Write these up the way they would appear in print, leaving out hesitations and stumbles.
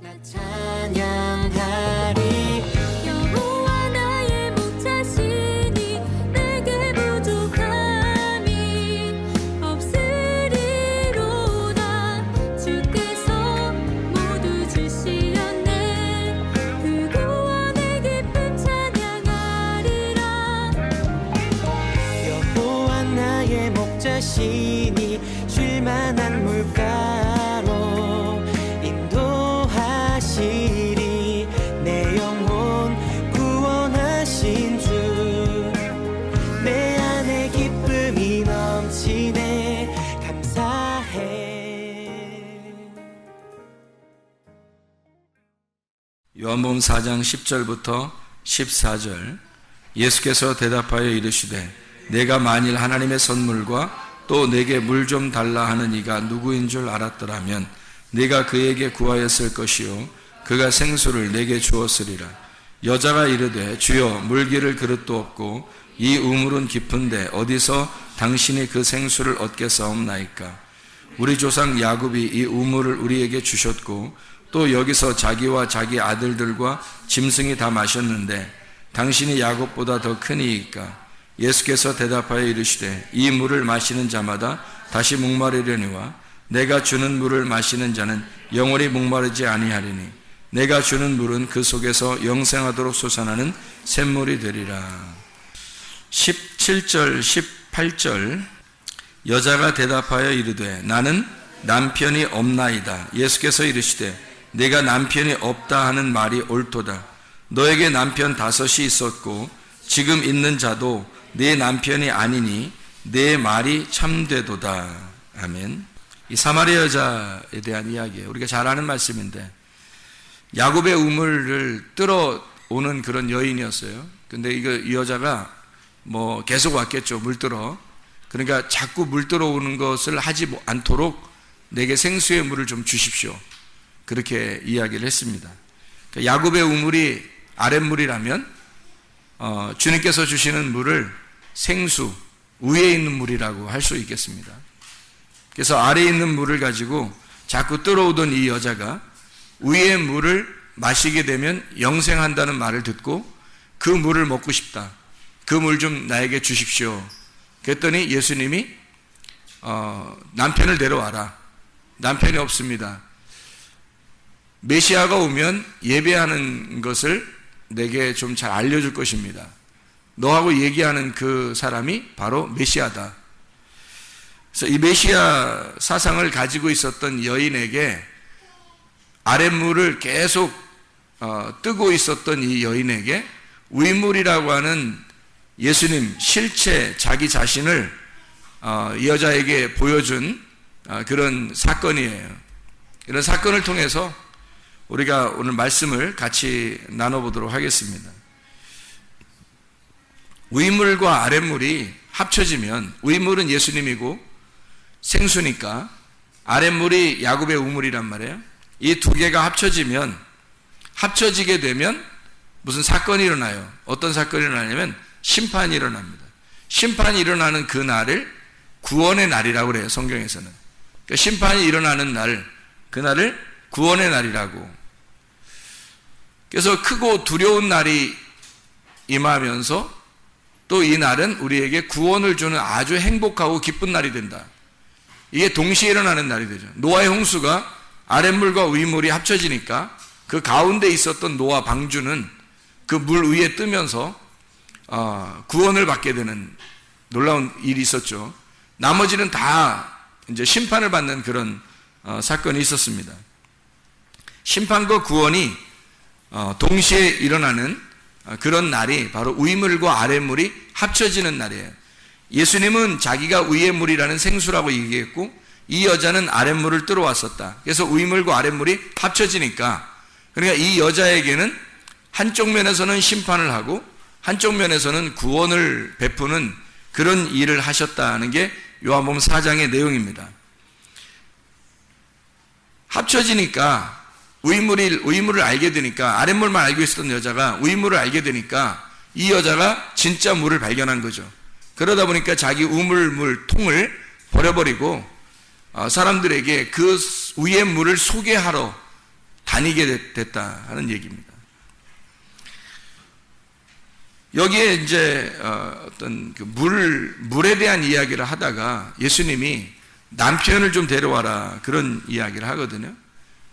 나 찬양하리. 여호와 나의 목자시니 내게 부족함이 없으리로다. 주께서 모두 주시었네. 그 구원의 기쁨 찬양하리라. 여호와 나의 목자시니 쉴만한 물가로 인도하시리. 내 영혼 구원하신 주, 내 안에 기쁨이 넘치네. 감사해. 요한복음 4장 10절부터 14절. 예수께서 대답하여 이르시되 내가 만일 하나님의 선물과 또 내게 물 좀 달라 하는 이가 누구인 줄 알았더라면 네가 그에게 구하였을 것이요 그가 생수를 내게 주었으리라. 여자가 이르되 주여 물기를 그릇도 없고 이 우물은 깊은데 어디서 당신이 그 생수를 얻겠사옵나이까. 우리 조상 야곱이 이 우물을 우리에게 주셨고 또 여기서 자기와 자기 아들들과 짐승이 다 마셨는데 당신이 야곱보다 더 크니이까. 예수께서 대답하여 이르시되 이 물을 마시는 자마다 다시 목마르려니와 내가 주는 물을 마시는 자는 영원히 목마르지 아니하리니 내가 주는 물은 그 속에서 영생하도록 솟아나는 샘물이 되리라. 17절 18절. 여자가 대답하여 이르되 나는 남편이 없나이다. 예수께서 이르시되 내가 남편이 없다 하는 말이 옳도다. 너에게 남편 5이 있었고 지금 있는 자도 네 남편이 아니니 내 말이 참되도다. 아멘. 이 사마리아 여자에 대한 이야기예요. 우리가 잘 아는 말씀인데 야곱의 우물을 뜰어 오는 그런 여인이었어요. 근데 이 여자가 뭐 계속 왔겠죠. 물 뜨러. 그러니까 자꾸 물 뜨러 오는 것을 하지 않도록 내게 생수의 물을 좀 주십시오. 그렇게 이야기를 했습니다. 그러니까 야곱의 우물이 아랫물이라면 주님께서 주시는 물을 생수, 위에 있는 물이라고 할 수 있겠습니다. 그래서 아래에 있는 물을 가지고 자꾸 뜨러오던 이 여자가 위의 물을 마시게 되면 영생한다는 말을 듣고 그 물을 먹고 싶다. 그 물 좀 나에게 주십시오. 그랬더니 예수님이 남편을 데려와라. 남편이 없습니다. 메시아가 오면 예배하는 것을 내게 좀 잘 알려줄 것입니다. 너하고 얘기하는 그 사람이 바로 메시아다. 그래서 이 메시아 사상을 가지고 있었던 여인에게 아랫물을 계속 뜨고 있었던 이 여인에게 위물이라고 하는 예수님 실체 자기 자신을 이 여자에게 보여준 그런 사건이에요. 이런 사건을 통해서 우리가 오늘 말씀을 같이 나눠보도록 하겠습니다. 위물과 아랫물이 합쳐지면 위물은 예수님이고 생수니까 아랫물이 야곱의 우물이란 말이에요. 이 두 개가 합쳐지게 되면 무슨 사건이 일어나요. 어떤 사건이 일어나냐면 심판이 일어납니다. 심판이 일어나는 그 날을 구원의 날이라고 그래요. 성경에서는. 그러니까 심판이 일어나는 날, 그날을 구원의 날이라고. 그래서 크고 두려운 날이 임하면서 또 이 날은 우리에게 구원을 주는 아주 행복하고 기쁜 날이 된다. 이게 동시에 일어나는 날이 되죠. 노아의 홍수가 아랫물과 위물이 합쳐지니까 그 가운데 있었던 노아 방주는 그 물 위에 뜨면서 구원을 받게 되는 놀라운 일이 있었죠. 나머지는 다 이제 심판을 받는 그런 사건이 있었습니다. 심판과 구원이 동시에 일어나는 그런 날이 바로 위물과 아랫물이 합쳐지는 날이에요. 예수님은 자기가 위의 물이라는 생수라고 얘기했고 이 여자는 아랫물을 뜨러왔었다. 그래서 위물과 아랫물이 합쳐지니까 그러니까 이 여자에게는 한쪽 면에서는 심판을 하고 한쪽 면에서는 구원을 베푸는 그런 일을 하셨다는 게 요한복음 4장의 내용입니다. 합쳐지니까 위물을 알게 되니까 아랫물만 알고 있었던 여자가 위물을 알게 되니까 이 여자가 진짜 물을 발견한 거죠. 그러다 보니까 자기 우물물 통을 버려버리고 사람들에게 그 위의 물을 소개하러 다니게 됐다 하는 얘기입니다. 여기에 이제 어떤 그 물에 대한 이야기를 하다가 예수님이 남편을 좀 데려와라 그런 이야기를 하거든요.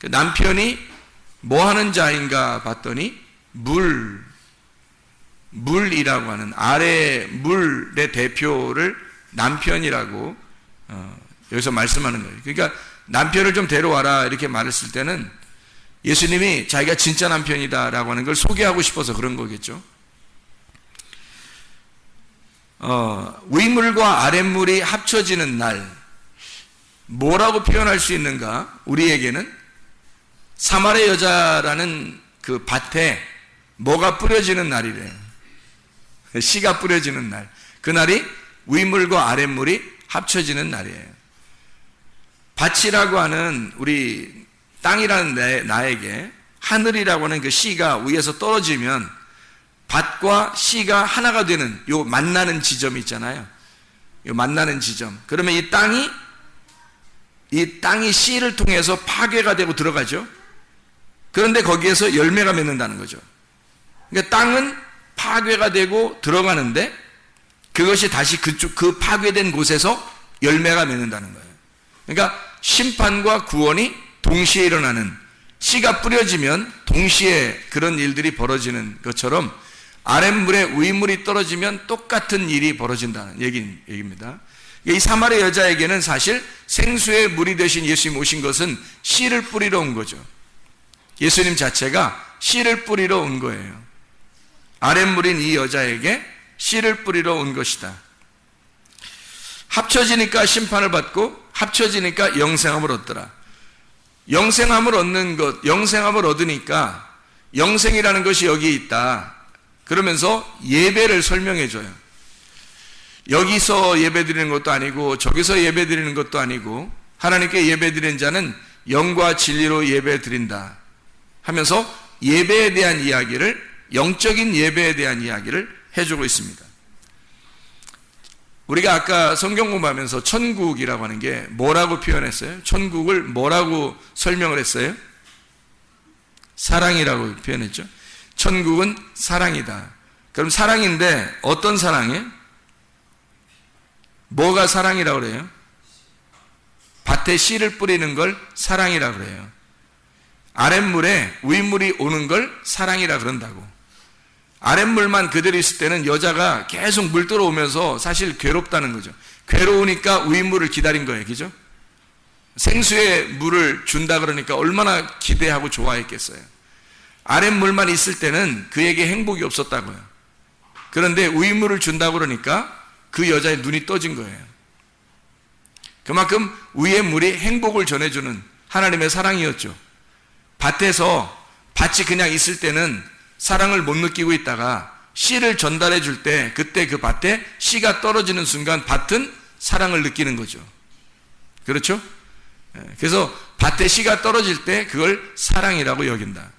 그 남편이 뭐 하는 자인가 봤더니 물이라고 하는 아래 물의 대표를 남편이라고 여기서 말씀하는 거예요. 그러니까 남편을 좀 데려와라 이렇게 말했을 때는 예수님이 자기가 진짜 남편이다라고 하는 걸 소개하고 싶어서 그런 거겠죠. 윗물과 아랫물이 합쳐지는 날, 뭐라고 표현할 수 있는가? 우리에게는 사마리아 여자라는 그 밭에 뭐가 뿌려지는 날이래요. 씨가 뿌려지는 날. 그날이 윗물과 아랫물이 합쳐지는 날이에요. 밭이라고 하는 우리 땅이라는 나에게 하늘이라고 하는 그 씨가 위에서 떨어지면 밭과 씨가 하나가 되는 요 만나는 지점이 있잖아요. 요 만나는 지점. 그러면 이 땅이 씨를 통해서 파괴가 되고 들어가죠. 그런데 거기에서 열매가 맺는다는 거죠. 그러니까 땅은 파괴가 되고 들어가는데 그것이 다시 그 파괴된 곳에서 열매가 맺는다는 거예요. 그러니까 심판과 구원이 동시에 일어나는, 씨가 뿌려지면 동시에 그런 일들이 벌어지는 것처럼 아랫물에 윗물이 떨어지면 똑같은 일이 벌어진다는 얘기입니다. 이 사마리아 여자에게는 사실 생수의 물이 되신 예수님 오신 것은 씨를 뿌리러 온 거죠. 예수님 자체가 씨를 뿌리러 온 거예요. 아랫물인 이 여자에게 씨를 뿌리러 온 것이다. 합쳐지니까 심판을 받고 합쳐지니까 영생함을 얻더라. 영생함을 얻는 것, 영생함을 얻으니까 영생이라는 것이 여기에 있다. 그러면서 예배를 설명해 줘요. 여기서 예배 드리는 것도 아니고 저기서 예배 드리는 것도 아니고 하나님께 예배 드리는 자는 영과 진리로 예배 드린다 하면서 예배에 대한 이야기를, 영적인 예배에 대한 이야기를 해주고 있습니다. 우리가 아까 성경 공부하면서 천국이라고 하는 게 뭐라고 표현했어요? 천국을 뭐라고 설명을 했어요? 사랑이라고 표현했죠. 천국은 사랑이다. 그럼 사랑인데 어떤 사랑이에요? 뭐가 사랑이라고 그래요? 밭에 씨를 뿌리는 걸 사랑이라고 그래요. 아랫물에 윗물이 오는 걸 사랑이라 그런다고. 아랫물만 그대로 있을 때는 여자가 계속 물 들어오면서 사실 괴롭다는 거죠. 괴로우니까 윗물을 기다린 거예요. 그죠? 생수의 물을 준다 그러니까 얼마나 기대하고 좋아했겠어요. 아랫물만 있을 때는 그에게 행복이 없었다고요. 그런데 윗물을 준다고 그러니까 그 여자의 눈이 떠진 거예요. 그만큼 위의 물이 행복을 전해주는 하나님의 사랑이었죠. 밭이 그냥 있을 때는 사랑을 못 느끼고 있다가 씨를 전달해 줄 때 그때 그 밭에 씨가 떨어지는 순간 밭은 사랑을 느끼는 거죠. 그렇죠? 그래서 밭에 씨가 떨어질 때 그걸 사랑이라고 여긴다.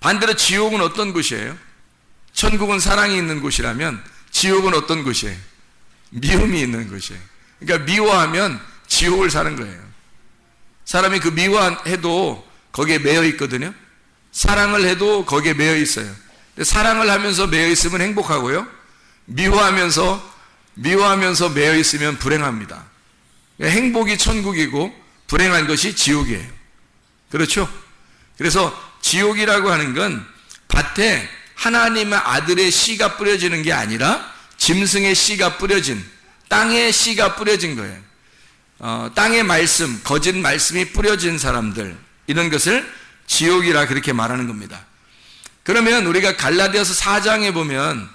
반대로 지옥은 어떤 곳이에요? 천국은 사랑이 있는 곳이라면 지옥은 어떤 곳이에요? 미움이 있는 곳이에요. 그러니까 미워하면 지옥을 사는 거예요. 사람이 그 미워해도 거기에 매여 있거든요. 사랑을 해도 거기에 매여 있어요. 사랑을 하면서 매여 있으면 행복하고요. 미워하면서 매여 있으면 불행합니다. 행복이 천국이고 불행한 것이 지옥이에요. 그렇죠? 그래서 지옥이라고 하는 건 밭에 하나님의 아들의 씨가 뿌려지는 게 아니라 짐승의 씨가 뿌려진, 땅의 씨가 뿌려진 거예요. 땅의 말씀, 거짓 말씀이 뿌려진 사람들, 이런 것을 지옥이라 그렇게 말하는 겁니다. 그러면 우리가 갈라디아서 4장에 보면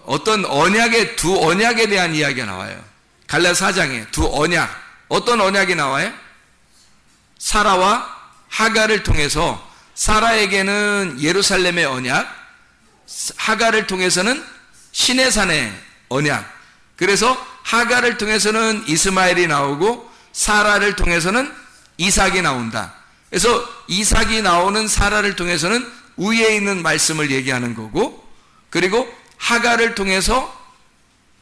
어떤 언약의 두 언약에 대한 이야기가 나와요. 갈라디아서 4장에 두 언약, 어떤 언약이 나와요? 사라와 하갈을 통해서 사라에게는 예루살렘의 언약, 하갈을 통해서는 시내산의 언약. 그래서 하갈을 통해서는 이스마엘이 나오고 사라를 통해서는 이삭이 나온다. 그래서 이삭이 나오는 사라를 통해서는 위에 있는 말씀을 얘기하는 거고, 그리고 하갈을 통해서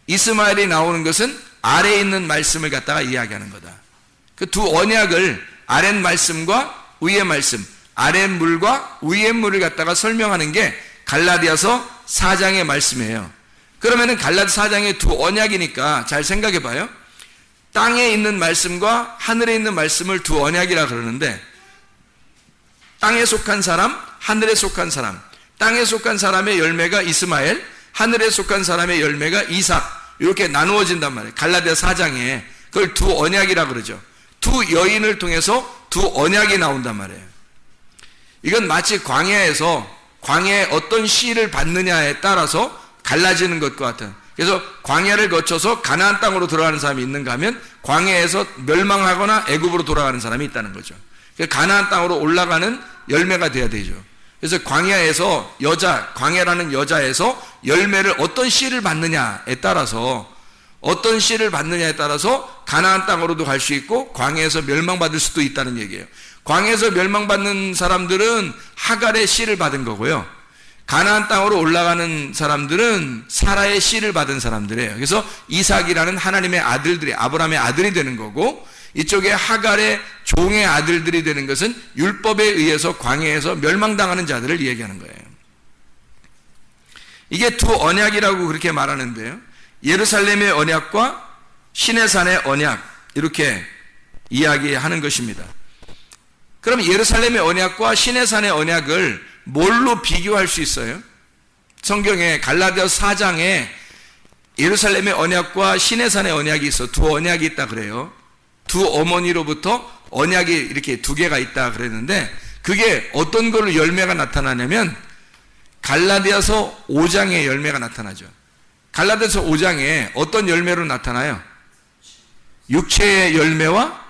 이스마엘이 나오는 것은 아래에 있는 말씀을 갖다가 이야기하는 거다. 그 두 언약을 아랫 말씀과 위의 말씀, 아래 물과 위의 물을 갖다가 설명하는 게 갈라디아서 4장의 말씀이에요. 그러면은 갈라디아 4장의 두 언약이니까 잘 생각해 봐요. 땅에 있는 말씀과 하늘에 있는 말씀을 두 언약이라 그러는데, 땅에 속한 사람, 하늘에 속한 사람, 땅에 속한 사람의 열매가 이스마엘, 하늘에 속한 사람의 열매가 이삭, 이렇게 나누어진단 말이에요. 갈라디아 4장에 그걸 두 언약이라 그러죠. 두 여인을 통해서 두 언약이 나온단 말이에요. 이건 마치 광야에 어떤 씨를 받느냐에 따라서 갈라지는 것과 같은. 그래서 광야를 거쳐서 가나안 땅으로 들어가는 사람이 있는가 하면 광야에서 멸망하거나 애굽으로 돌아가는 사람이 있다는 거죠. 가나안 땅으로 올라가는 열매가 돼야 되죠. 그래서 광야라는 여자에서 열매를 어떤 씨를 받느냐에 따라서 가나안 땅으로도 갈 수 있고 광야에서 멸망받을 수도 있다는 얘기예요. 광야에서 멸망받는 사람들은 하갈의 씨를 받은 거고요. 가나안 땅으로 올라가는 사람들은 사라의 씨를 받은 사람들이에요. 그래서 이삭이라는 하나님의 아들들이 아브라함의 아들이 되는 거고, 이쪽에 하갈의 종의 아들들이 되는 것은 율법에 의해서 광야에서 멸망당하는 자들을 얘기하는 거예요. 이게 두 언약이라고 그렇게 말하는데요, 예루살렘의 언약과 시내산의 언약, 이렇게 이야기하는 것입니다. 그럼 예루살렘의 언약과 시내산의 언약을 뭘로 비교할 수 있어요? 성경에 갈라디아 4장에 예루살렘의 언약과 시내산의 언약이 있어. 두 언약이 있다 그래요. 두 어머니로부터 언약이 이렇게 두 개가 있다 그랬는데, 그게 어떤 걸로 열매가 나타나냐면 갈라디아서 5장에 열매가 나타나죠. 갈라디아서 5장에 어떤 열매로 나타나요? 육체의 열매와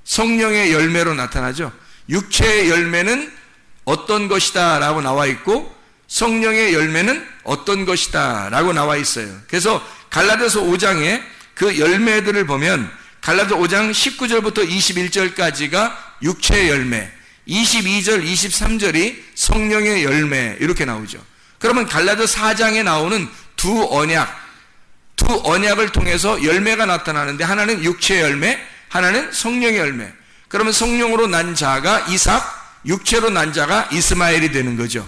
성령의 열매로 나타나죠. 육체의 열매는 어떤 것이다 라고 나와 있고, 성령의 열매는 어떤 것이다 라고 나와 있어요. 그래서 갈라디아서 5장에 그 열매들을 보면 갈라디아 5장 19절부터 21절까지가 육체의 열매, 22절, 23절이 성령의 열매, 이렇게 나오죠. 그러면 갈라디아 4장에 나오는 두 언약을 통해서 열매가 나타나는데, 하나는 육체의 열매, 하나는 성령의 열매. 그러면 성령으로 난 자가 이삭, 육체로 난 자가 이스마엘이 되는 거죠.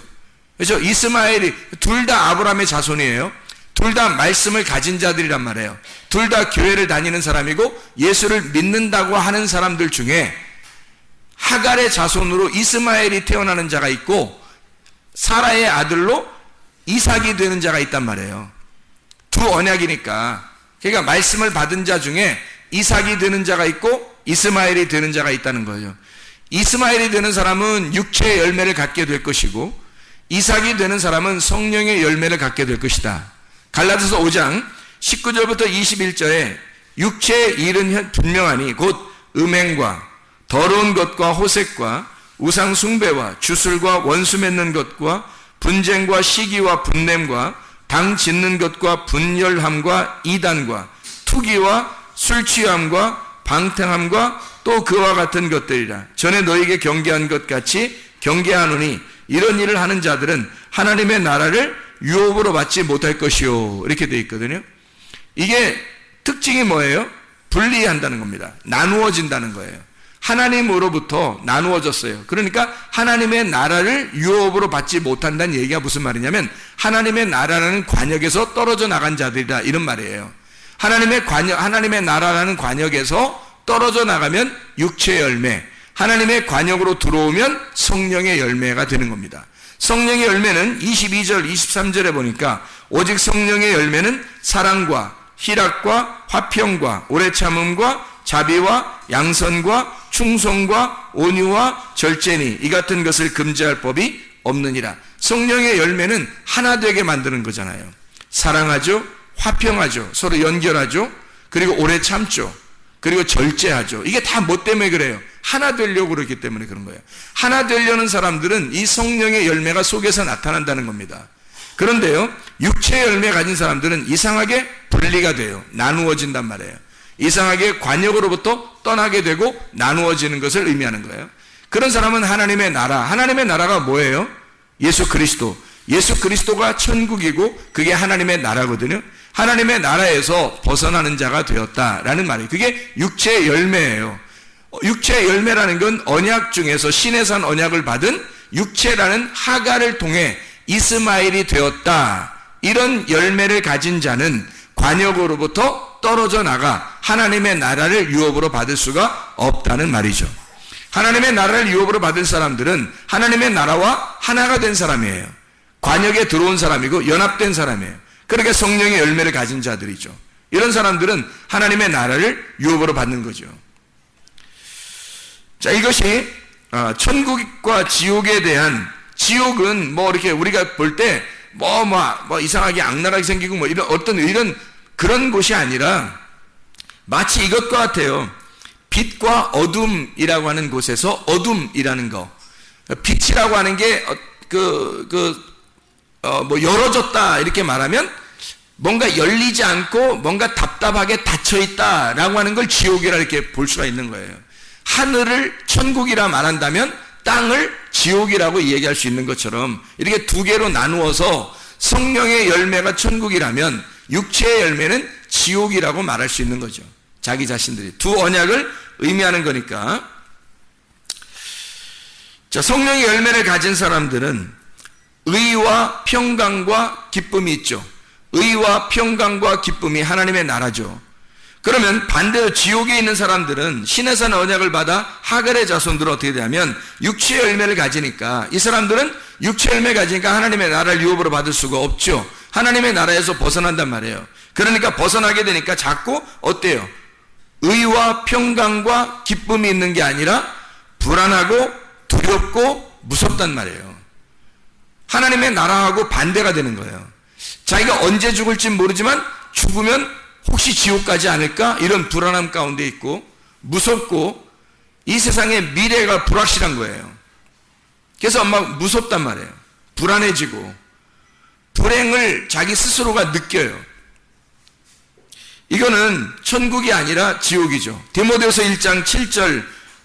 그렇죠? 이스마엘이 둘 다 아브라함의 자손이에요. 둘 다 말씀을 가진 자들이란 말이에요. 둘 다 교회를 다니는 사람이고 예수를 믿는다고 하는 사람들 중에 하갈의 자손으로 이스마엘이 태어나는 자가 있고 사라의 아들로 이삭이 되는 자가 있단 말이에요. 두 언약이니까. 그러니까 말씀을 받은 자 중에 이삭이 되는 자가 있고 이스마엘이 되는 자가 있다는 거예요. 이스마엘이 되는 사람은 육체의 열매를 갖게 될 것이고, 이삭이 되는 사람은 성령의 열매를 갖게 될 것이다. 갈라디아서 5장 19절부터 21절에 육체의 일은 분명하니 곧 음행과 더러운 것과 호색과 우상 숭배와 주술과 원수 맺는 것과 분쟁과 시기와 분냄과 당 짓는 것과 분열함과 이단과 투기와 술 취함과 방탕함과 또 그와 같은 것들이라. 전에 너에게 경계한 것 같이 경계하노니 이런 일을 하는 자들은 하나님의 나라를 유업으로 받지 못할 것이요, 이렇게 되어 있거든요. 이게 특징이 뭐예요? 분리한다는 겁니다. 나누어진다는 거예요. 하나님으로부터 나누어졌어요. 그러니까 하나님의 나라를 유업으로 받지 못한다는 얘기가 무슨 말이냐면, 하나님의 나라라는 관역에서 떨어져 나간 자들이다, 이런 말이에요. 하나님의 나라라는 관역에서 떨어져 나가면 육체의 열매, 하나님의 관역으로 들어오면 성령의 열매가 되는 겁니다. 성령의 열매는 22절, 23절에 보니까 오직 성령의 열매는 사랑과 희락과 화평과 오래 참음과 자비와 양선과 충성과 온유와 절제니 이 같은 것을 금지할 법이 없느니라. 성령의 열매는 하나 되게 만드는 거잖아요. 사랑하죠, 화평하죠, 서로 연결하죠, 그리고 오래 참죠, 그리고 절제하죠. 이게 다 뭐 때문에 그래요? 하나 되려고 그렇기 때문에 그런 거예요. 하나 되려는 사람들은 이 성령의 열매가 속에서 나타난다는 겁니다. 그런데요, 육체의 열매 가진 사람들은 이상하게 분리가 돼요. 나누어진단 말이에요. 이상하게 관역으로부터 떠나게 되고 나누어지는 것을 의미하는 거예요. 그런 사람은 하나님의 나라가 뭐예요? 예수 그리스도가 천국이고 그게 하나님의 나라거든요. 하나님의 나라에서 벗어나는 자가 되었다라는 말이에요. 그게 육체의 열매예요. 육체 열매라는 건 언약 중에서 신의 산 언약을 받은 육체라는 하가를 통해 이스마엘이 되었다. 이런 열매를 가진 자는 관역으로부터 떨어져 나가 하나님의 나라를 유업으로 받을 수가 없다는 말이죠. 하나님의 나라를 유업으로 받은 사람들은 하나님의 나라와 하나가 된 사람이에요. 관역에 들어온 사람이고 연합된 사람이에요. 그러니까 성령의 열매를 가진 자들이죠. 이런 사람들은 하나님의 나라를 유업으로 받는 거죠. 자, 이것이 천국과 지옥에 대한, 지옥은 뭐 이렇게 우리가 볼 때 뭐 이상하게 악랄하게 생기고 뭐 이런 그런 곳이 아니라 마치 이것과 같아요. 빛과 어둠이라고 하는 곳에서 어둠이라는 거, 빛이라고 하는 게 뭐 열어졌다 이렇게 말하면 뭔가 열리지 않고 뭔가 답답하게 닫혀 있다라고 하는 걸 지옥이라 이렇게 볼 수가 있는 거예요. 하늘을 천국이라 말한다면 땅을 지옥이라고 얘기할 수 있는 것처럼 이렇게 두 개로 나누어서 성령의 열매가 천국이라면 육체의 열매는 지옥이라고 말할 수 있는 거죠. 자기 자신들이 두 언약을 의미하는 거니까. 자, 성령의 열매를 가진 사람들은 의와 평강과 기쁨이 있죠. 의와 평강과 기쁨이 하나님의 나라죠. 그러면 반대로 지옥에 있는 사람들은 신의 산 언약을 받아 하갈의 자손들은 어떻게 되냐면 육체의 열매를 가지니까, 이 사람들은 육체의 열매를 가지니까 하나님의 나라를 유업으로 받을 수가 없죠. 하나님의 나라에서 벗어난단 말이에요. 그러니까 벗어나게 되니까 자꾸 어때요? 의와 평강과 기쁨이 있는 게 아니라 불안하고 두렵고 무섭단 말이에요. 하나님의 나라하고 반대가 되는 거예요. 자기가 언제 죽을지 모르지만 죽으면 혹시 지옥 가지 않을까? 이런 불안함 가운데 있고 무섭고 이 세상의 미래가 불확실한 거예요. 그래서 막 무섭단 말이에요. 불안해지고 불행을 자기 스스로가 느껴요. 이거는 천국이 아니라 지옥이죠. 디모데후서 1장 7절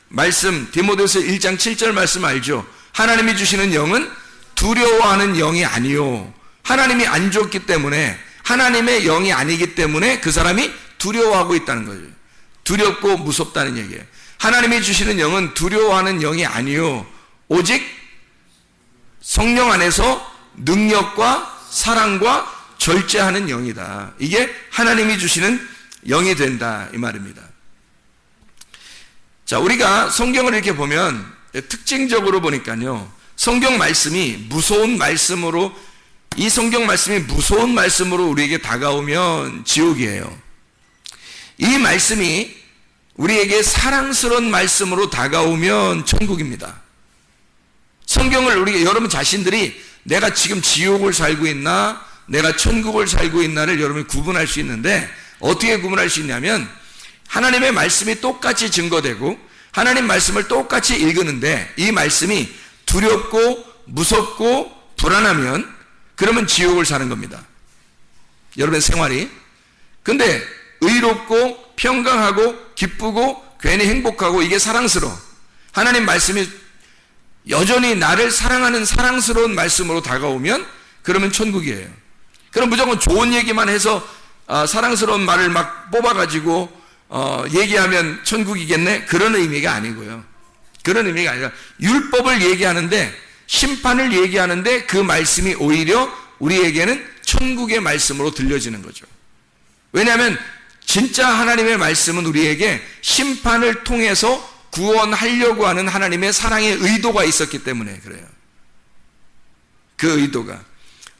말씀, 디모데후서 1장 7절 말씀 알죠? 하나님이 주시는 영은 두려워하는 영이 아니요. 하나님이 안 줬기 때문에, 하나님의 영이 아니기 때문에 그 사람이 두려워하고 있다는 거죠. 두렵고 무섭다는 얘기예요. 하나님이 주시는 영은 두려워하는 영이 아니요. 오직 성령 안에서 능력과 사랑과 절제하는 영이다. 이게 하나님이 주시는 영이 된다, 이 말입니다. 자, 우리가 성경을 이렇게 보면 특징적으로 보니까요, 성경 말씀이 무서운 말씀으로, 이 성경 말씀이 무서운 말씀으로 우리에게 다가오면 지옥이에요. 이 말씀이 우리에게 사랑스러운 말씀으로 다가오면 천국입니다. 성경을 우리가, 여러분 자신들이 내가 지금 지옥을 살고 있나 내가 천국을 살고 있나를 여러분이 구분할 수 있는데, 어떻게 구분할 수 있냐면 하나님의 말씀이 똑같이 증거되고 하나님 말씀을 똑같이 읽는데 이 말씀이 두렵고 무섭고 불안하면 그러면 지옥을 사는 겁니다. 여러분의 생활이. 근데 의롭고 평강하고 기쁘고 괜히 행복하고 이게 사랑스러워, 하나님 말씀이 여전히 나를 사랑하는 사랑스러운 말씀으로 다가오면 그러면 천국이에요. 그럼 무조건 좋은 얘기만 해서 사랑스러운 말을 막 뽑아가지고 얘기하면 천국이겠네? 그런 의미가 아니고요. 그런 의미가 아니라 율법을 얘기하는데, 심판을 얘기하는데 그 말씀이 오히려 우리에게는 천국의 말씀으로 들려지는 거죠. 왜냐하면 진짜 하나님의 말씀은 우리에게 심판을 통해서 구원하려고 하는 하나님의 사랑의 의도가 있었기 때문에 그래요. 그 의도가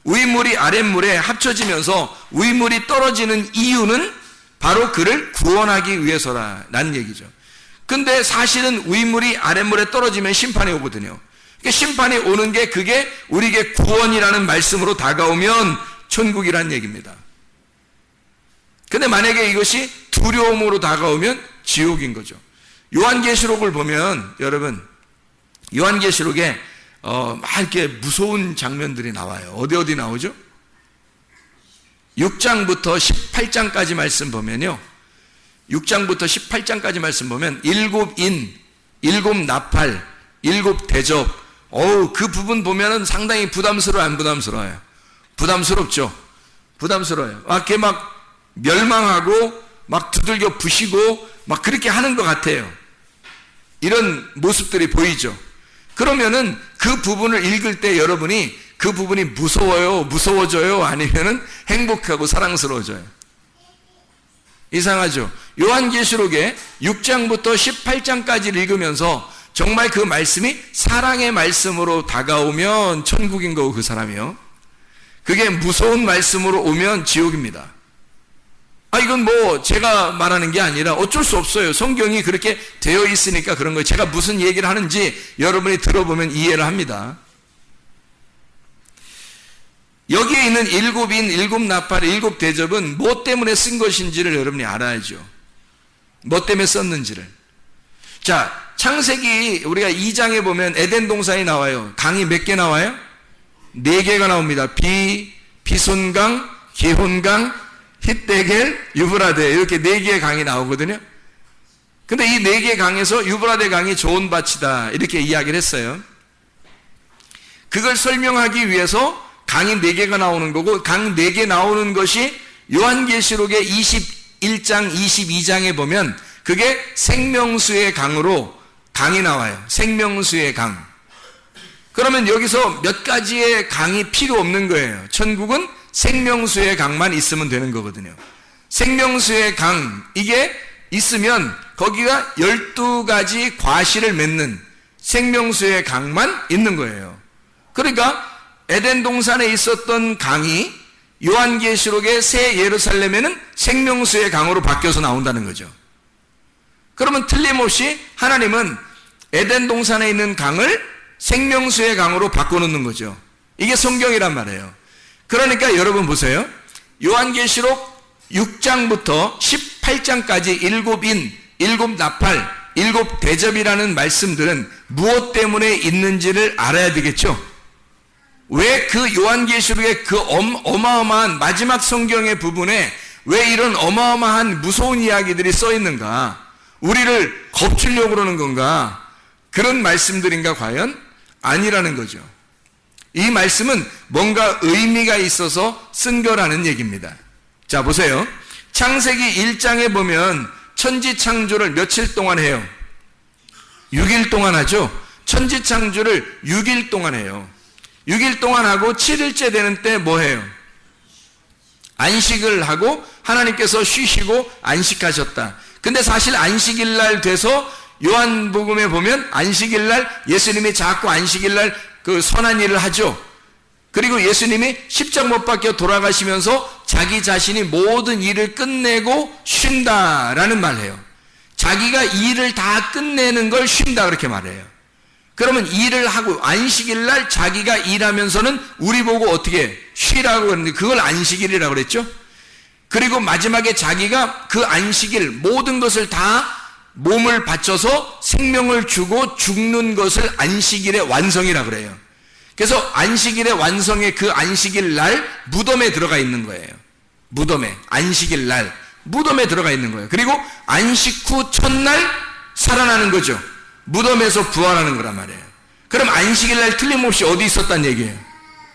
위물이 아랫물에 합쳐지면서 위물이 떨어지는 이유는 바로 그를 구원하기 위해서라는 얘기죠. 근데 사실은 위물이 아랫물에 떨어지면 심판이 오거든요. 그러니까 심판이 오는 게 그게 우리에게 구원이라는 말씀으로 다가오면 천국이란 얘기입니다. 근데 만약에 이것이 두려움으로 다가오면 지옥인 거죠. 요한계시록을 보면 여러분, 요한계시록에 막 이렇게 무서운 장면들이 나와요. 어디 나오죠? 6장부터 18장까지 말씀 보면요, 6장부터 18장까지 말씀 보면 7인, 7나팔, 7대접, 그 부분 보면은 상당히 부담스러워요, 안 부담스러워요? 부담스럽죠? 부담스러워요. 이렇게 막 멸망하고 막 두들겨 부시고 막 그렇게 하는 것 같아요. 이런 모습들이 보이죠. 그러면은 그 부분을 읽을 때 여러분이 그 부분이 무서워요, 무서워져요, 아니면은 행복하고 사랑스러워져요? 이상하죠. 요한계시록에 6장부터 18장까지를 읽으면서 정말 그 말씀이 사랑의 말씀으로 다가오면 천국인 거고, 그 사람이요. 그게 무서운 말씀으로 오면 지옥입니다. 이건 뭐 제가 말하는 게 아니라 어쩔 수 없어요. 성경이 그렇게 되어 있으니까 그런 거예요. 제가 무슨 얘기를 하는지 여러분이 들어보면 이해를 합니다. 여기에 있는 일곱 인, 일곱 나팔, 일곱 대접은 뭐 때문에 쓴 것인지를 여러분이 알아야죠. 뭐 때문에 썼는지를. 자, 창세기 우리가 2장에 보면 에덴 동산이 나와요. 강이 몇 개 나와요? 4개가 나옵니다. 비손강, 기혼강, 힛데겔, 유브라데, 이렇게 4개의 강이 나오거든요. 근데 이 4개의 강에서 유브라데 강이 좋은 밭이다, 이렇게 이야기를 했어요. 그걸 설명하기 위해서 강이 4개가 나오는 거고, 강 4개 나오는 것이 요한계시록의 21장, 22장에 보면 그게 생명수의 강으로 강이 나와요. 생명수의 강. 그러면 여기서 몇 가지의 강이 필요 없는 거예요. 천국은 생명수의 강만 있으면 되는 거거든요. 생명수의 강, 이게 있으면 거기가 12가지 과실을 맺는 생명수의 강만 있는 거예요. 그러니까 에덴 동산에 있었던 강이 요한계시록의 새 예루살렘에는 생명수의 강으로 바뀌어서 나온다는 거죠. 그러면 틀림없이 하나님은 에덴 동산에 있는 강을 생명수의 강으로 바꿔놓는 거죠. 이게 성경이란 말이에요. 그러니까 여러분 보세요. 요한계시록 6장부터 18장까지 일곱 인, 일곱 나팔, 일곱 대접이라는 말씀들은 무엇 때문에 있는지를 알아야 되겠죠. 왜 그 요한계시록의 그 어마어마한 마지막 성경의 부분에 왜 이런 어마어마한 무서운 이야기들이 써 있는가? 우리를 겁주려고 그러는 건가? 그런 말씀들인가 과연? 아니라는 거죠. 이 말씀은 뭔가 의미가 있어서 쓴 거라는 얘기입니다. 자, 보세요. 창세기 1장에 보면 천지 창조를 며칠 동안 해요? 6일 동안 하죠. 천지 창조를 6일 동안 해요. 6일 동안 하고 7일째 되는 때 뭐 해요? 안식을 하고 하나님께서 쉬시고 안식하셨다. 근데 사실 안식일날 돼서 요한복음에 보면 안식일날 예수님이 자꾸 안식일날 그 선한 일을 하죠. 그리고 예수님이 십자가 못 박혀 돌아가시면서 자기 자신이 모든 일을 끝내고 쉰다라는 말을 해요. 자기가 일을 다 끝내는 걸 쉰다, 그렇게 말해요. 그러면 일을 하고 안식일날 자기가 일하면서는 우리 보고 어떻게 쉬라고 했는데 그걸 안식일이라고 그랬죠. 그리고 마지막에 자기가 그 안식일 모든 것을 다 몸을 바쳐서 생명을 주고 죽는 것을 안식일의 완성이라고 그래요. 그래서 안식일의 완성의 그 안식일 날 무덤에 들어가 있는 거예요. 무덤에, 안식일 날 무덤에 들어가 있는 거예요. 그리고 안식 후 첫날 살아나는 거죠. 무덤에서 부활하는 거란 말이에요. 그럼 안식일 날 틀림없이 어디 있었단 얘기예요?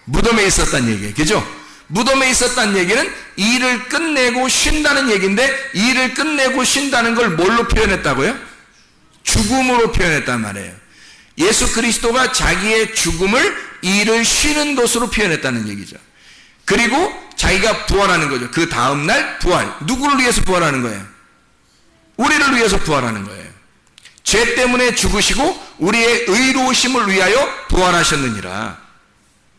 무덤에 있었단 얘기예요. 그죠? 무덤에 있었단 얘기는 일을 끝내고 쉰다는 얘기인데, 일을 끝내고 쉰다는 걸 뭘로 표현했다고요? 죽음으로 표현했단 말이에요. 예수 그리스도가 자기의 죽음을 일을 쉬는 것으로 표현했다는 얘기죠. 그리고 자기가 부활하는 거죠. 그 다음날 부활. 누구를 위해서 부활하는 거예요? 우리를 위해서 부활하는 거예요. 죄 때문에 죽으시고 우리의 의로우심을 위하여 부활하셨느니라.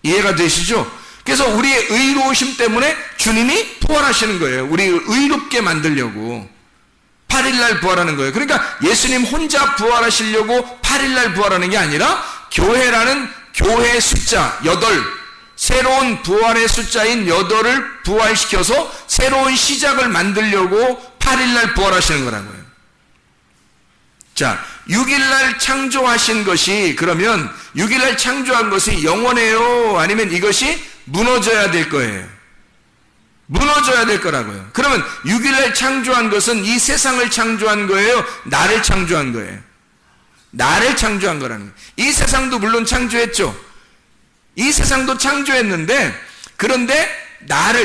이해가 되시죠? 그래서 우리의 의로우심 때문에 주님이 부활하시는 거예요. 우리를 의롭게 만들려고 8일날 부활하는 거예요. 그러니까 예수님 혼자 부활하시려고 8일날 부활하는 게 아니라 교회라는 교회 숫자 8, 새로운 부활의 숫자인 8을 부활시켜서 새로운 시작을 만들려고 8일날 부활하시는 거라고요. 자, 6일날 창조하신 것이, 그러면 6일날 창조한 것이 영원해요? 아니면 이것이 무너져야 될 거예요? 무너져야 될 거라고요. 그러면 6일날 창조한 것은 이 세상을 창조한 거예요? 나를 창조한 거예요? 나를 창조한 거라는 거예요. 이 세상도 물론 창조했죠. 이 세상도 창조했는데, 그런데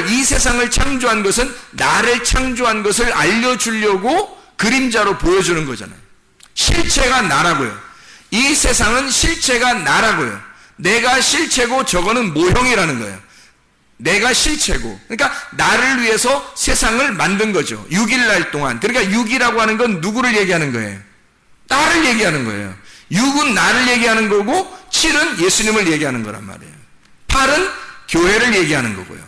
이 세상을 창조한 것은 나를 창조한 것을 알려주려고 그림자로 보여주는 거잖아요. 실체가 나라고요. 이 세상은 실체가 나라고요. 내가 실체고 저거는 모형이라는 거예요. 내가 실체고, 그러니까 나를 위해서 세상을 만든 거죠. 6일날 동안. 그러니까 6이라고 하는 건 누구를 얘기하는 거예요? 나를 얘기하는 거예요. 6은 나를 얘기하는 거고 7은 예수님을 얘기하는 거란 말이에요. 8은 교회를 얘기하는 거고요.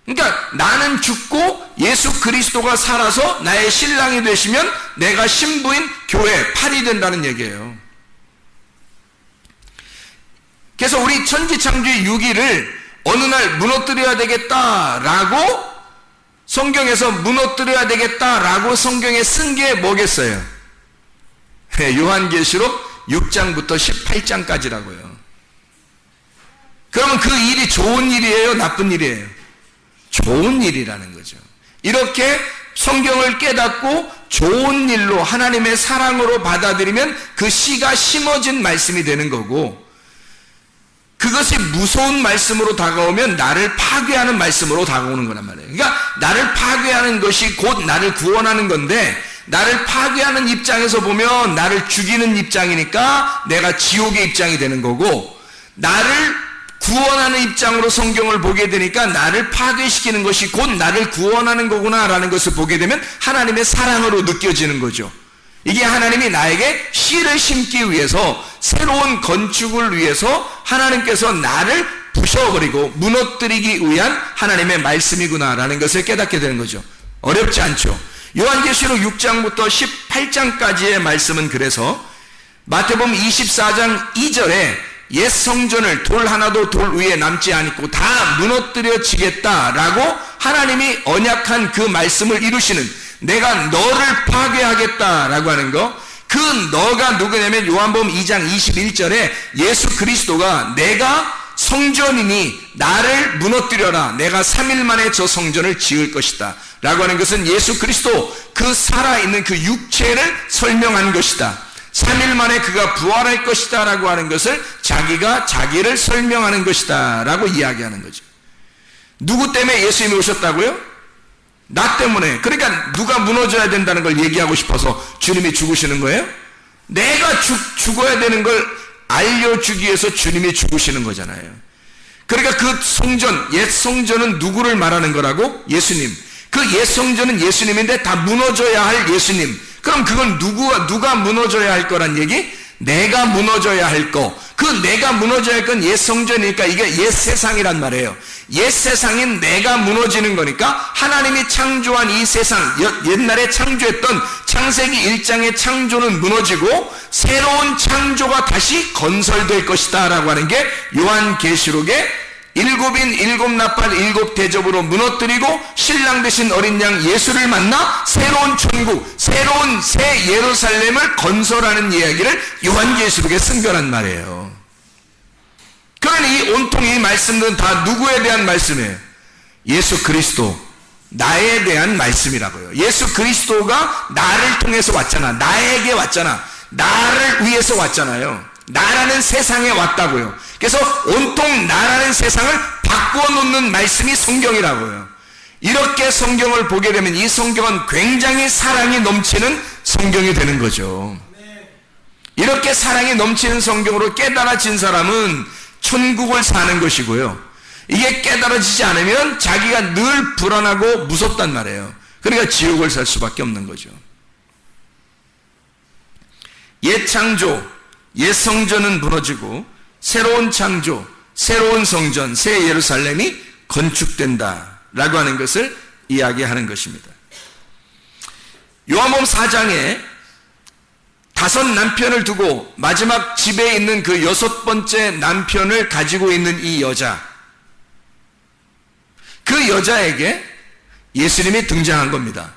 그러니까 나는 죽고 예수 그리스도가 살아서 나의 신랑이 되시면 내가 신부인 교회 8이 된다는 얘기예요. 그래서 우리 천지창조의 6일을 어느 날 무너뜨려야 되겠다라고 성경에서 무너뜨려야 되겠다라고 성경에 쓴 게 뭐겠어요? 요한계시록 6장부터 18장까지라고요. 그러면 그 일이 좋은 일이에요? 나쁜 일이에요? 좋은 일이라는 거죠. 이렇게 성경을 깨닫고 좋은 일로 하나님의 사랑으로 받아들이면 그 씨가 심어진 말씀이 되는 거고, 그것이 무서운 말씀으로 다가오면 나를 파괴하는 말씀으로 다가오는 거란 말이에요. 그러니까 나를 파괴하는 것이 곧 나를 구원하는 건데, 나를 파괴하는 입장에서 보면 나를 죽이는 입장이니까 내가 지옥의 입장이 되는 거고, 나를 구원하는 입장으로 성경을 보게 되니까 나를 파괴시키는 것이 곧 나를 구원하는 거구나라는 것을 보게 되면 하나님의 사랑으로 느껴지는 거죠. 이게 하나님이 나에게 씨를 심기 위해서, 새로운 건축을 위해서 하나님께서 나를 부셔버리고 무너뜨리기 위한 하나님의 말씀이구나라는 것을 깨닫게 되는 거죠. 어렵지 않죠. 요한계시록 6장부터 18장까지의 말씀은 그래서 마태복음 24장 2절에 옛 성전을 돌 하나도 돌 위에 남지 않고 다 무너뜨려지겠다라고 하나님이 언약한 그 말씀을 이루시는, 내가 너를 파괴하겠다라고 하는 거, 그 너가 누구냐면 요한복음 2장 21절에 예수 그리스도가 내가 성전이니 나를 무너뜨려라, 내가 3일 만에 저 성전을 지을 것이다 라고 하는 것은 예수 그리스도 그 살아있는 그 육체를 설명한 것이다. 3일 만에 그가 부활할 것이다 라고 하는 것을 자기가 자기를 설명하는 것이다 라고 이야기하는 거죠. 누구 때문에 예수님이 오셨다고요? 나 때문에. 그러니까 누가 무너져야 된다는 걸 얘기하고 싶어서 주님이 죽으시는 거예요? 내가 죽어야 되는 걸 알려주기 위해서 주님이 죽으시는 거잖아요. 그러니까 그 성전, 옛 성전은 누구를 말하는 거라고? 예수님. 그 옛 성전은 예수님인데 다 무너져야 할 예수님. 그럼 그건 누가 무너져야 할 거란 얘기? 내가 무너져야 할 거. 그 내가 무너져야 할 건 옛 성전이니까 이게 옛 세상이란 말이에요. 옛 세상인 내가 무너지는 거니까 하나님이 창조한 이 세상, 옛날에 창조했던 창세기 1장의 창조는 무너지고 새로운 창조가 다시 건설될 것이다 라고 하는 게 요한계시록의 7인 7나팔 7대접으로 무너뜨리고 신랑 되신 어린 양 예수를 만나 새로운 천국, 새로운 새 예루살렘을 건설하는 이야기를 요한계시록에 쓴 거란 말이에요. 그러니 이 온통 이 말씀들은 다 누구에 대한 말씀이에요? 예수 그리스도, 나에 대한 말씀이라고요. 예수 그리스도가 나를 통해서 왔잖아. 나에게 왔잖아. 나를 위해서 왔잖아요. 나라는 세상에 왔다고요. 그래서 온통 나라는 세상을 바꾸어 놓는 말씀이 성경이라고요. 이렇게 성경을 보게 되면 이 성경은 굉장히 사랑이 넘치는 성경이 되는 거죠. 이렇게 사랑이 넘치는 성경으로 깨달아진 사람은 천국을 사는 것이고요. 이게 깨달아지지 않으면 자기가 늘 불안하고 무섭단 말이에요. 그러니까 지옥을 살 수밖에 없는 거죠. 옛 창조, 옛 성전은 무너지고 새로운 창조, 새로운 성전, 새 예루살렘이 건축된다라고 하는 것을 이야기하는 것입니다. 요한복음 4장에 5 남편을 두고 마지막 집에 있는 그 6번째 남편을 가지고 있는 이 여자, 그 여자에게 예수님이 등장한 겁니다.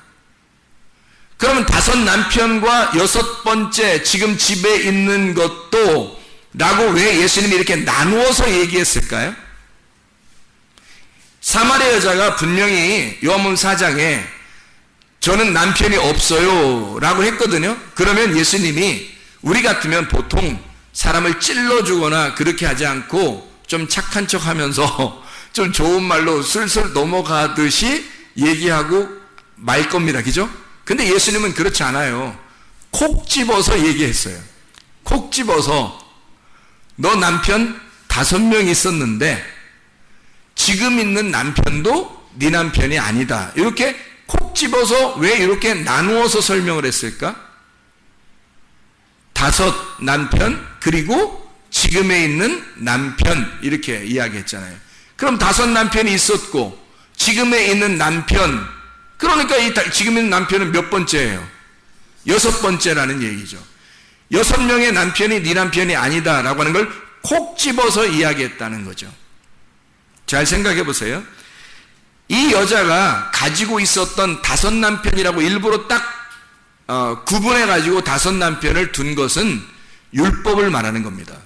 그러면 5 남편과 6번째 지금 집에 있는 것도 라고 왜 예수님이 이렇게 나누어서 얘기했을까요? 사마리아 여자가 분명히 요한복음 4장에 저는 남편이 없어요 라고 했거든요. 그러면 예수님이 우리 같으면 보통 사람을 찔러주거나 그렇게 하지 않고 좀 착한 척 하면서 좀 좋은 말로 슬슬 넘어가듯이 얘기하고 말 겁니다. 그죠? 근데 예수님은 그렇지 않아요. 콕 집어서 얘기했어요. 콕 집어서 너 남편 5명 있었는데 지금 있는 남편도 네 남편이 아니다. 이렇게 콕 집어서 왜 이렇게 나누어서 설명을 했을까? 5 남편 그리고 지금에 있는 남편 이렇게 이야기했잖아요. 그럼 5 남편이 있었고 지금에 있는 남편, 그러니까 지금 있는 남편은 몇 번째예요? 6번째라는 얘기죠. 6명의 남편이 네 남편이 아니다 라고 하는 걸 콕 집어서 이야기했다는 거죠. 잘 생각해 보세요. 이 여자가 가지고 있었던 5 남편이라고 일부러 딱 구분해 가지고 5 남편을 둔 것은 율법을 말하는 겁니다.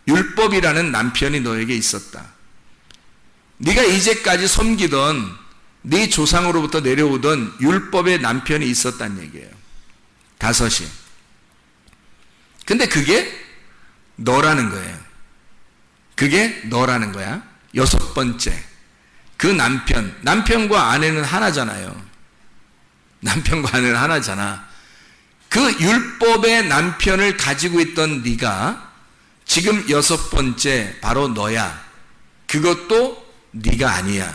율법이라는 남편이 너에게 있었다. 네가 이제까지 섬기던 네 조상으로부터 내려오던 율법의 남편이 있었다는 얘기예요. 5이. 근데 그게 너라는 거예요. 그게 너라는 거야. 6번째. 그 남편과 아내는 하나잖아요. 남편과 아내는 하나잖아. 그 율법의 남편을 가지고 있던 네가 지금 6번째 바로 너야. 그것도 네가 아니야.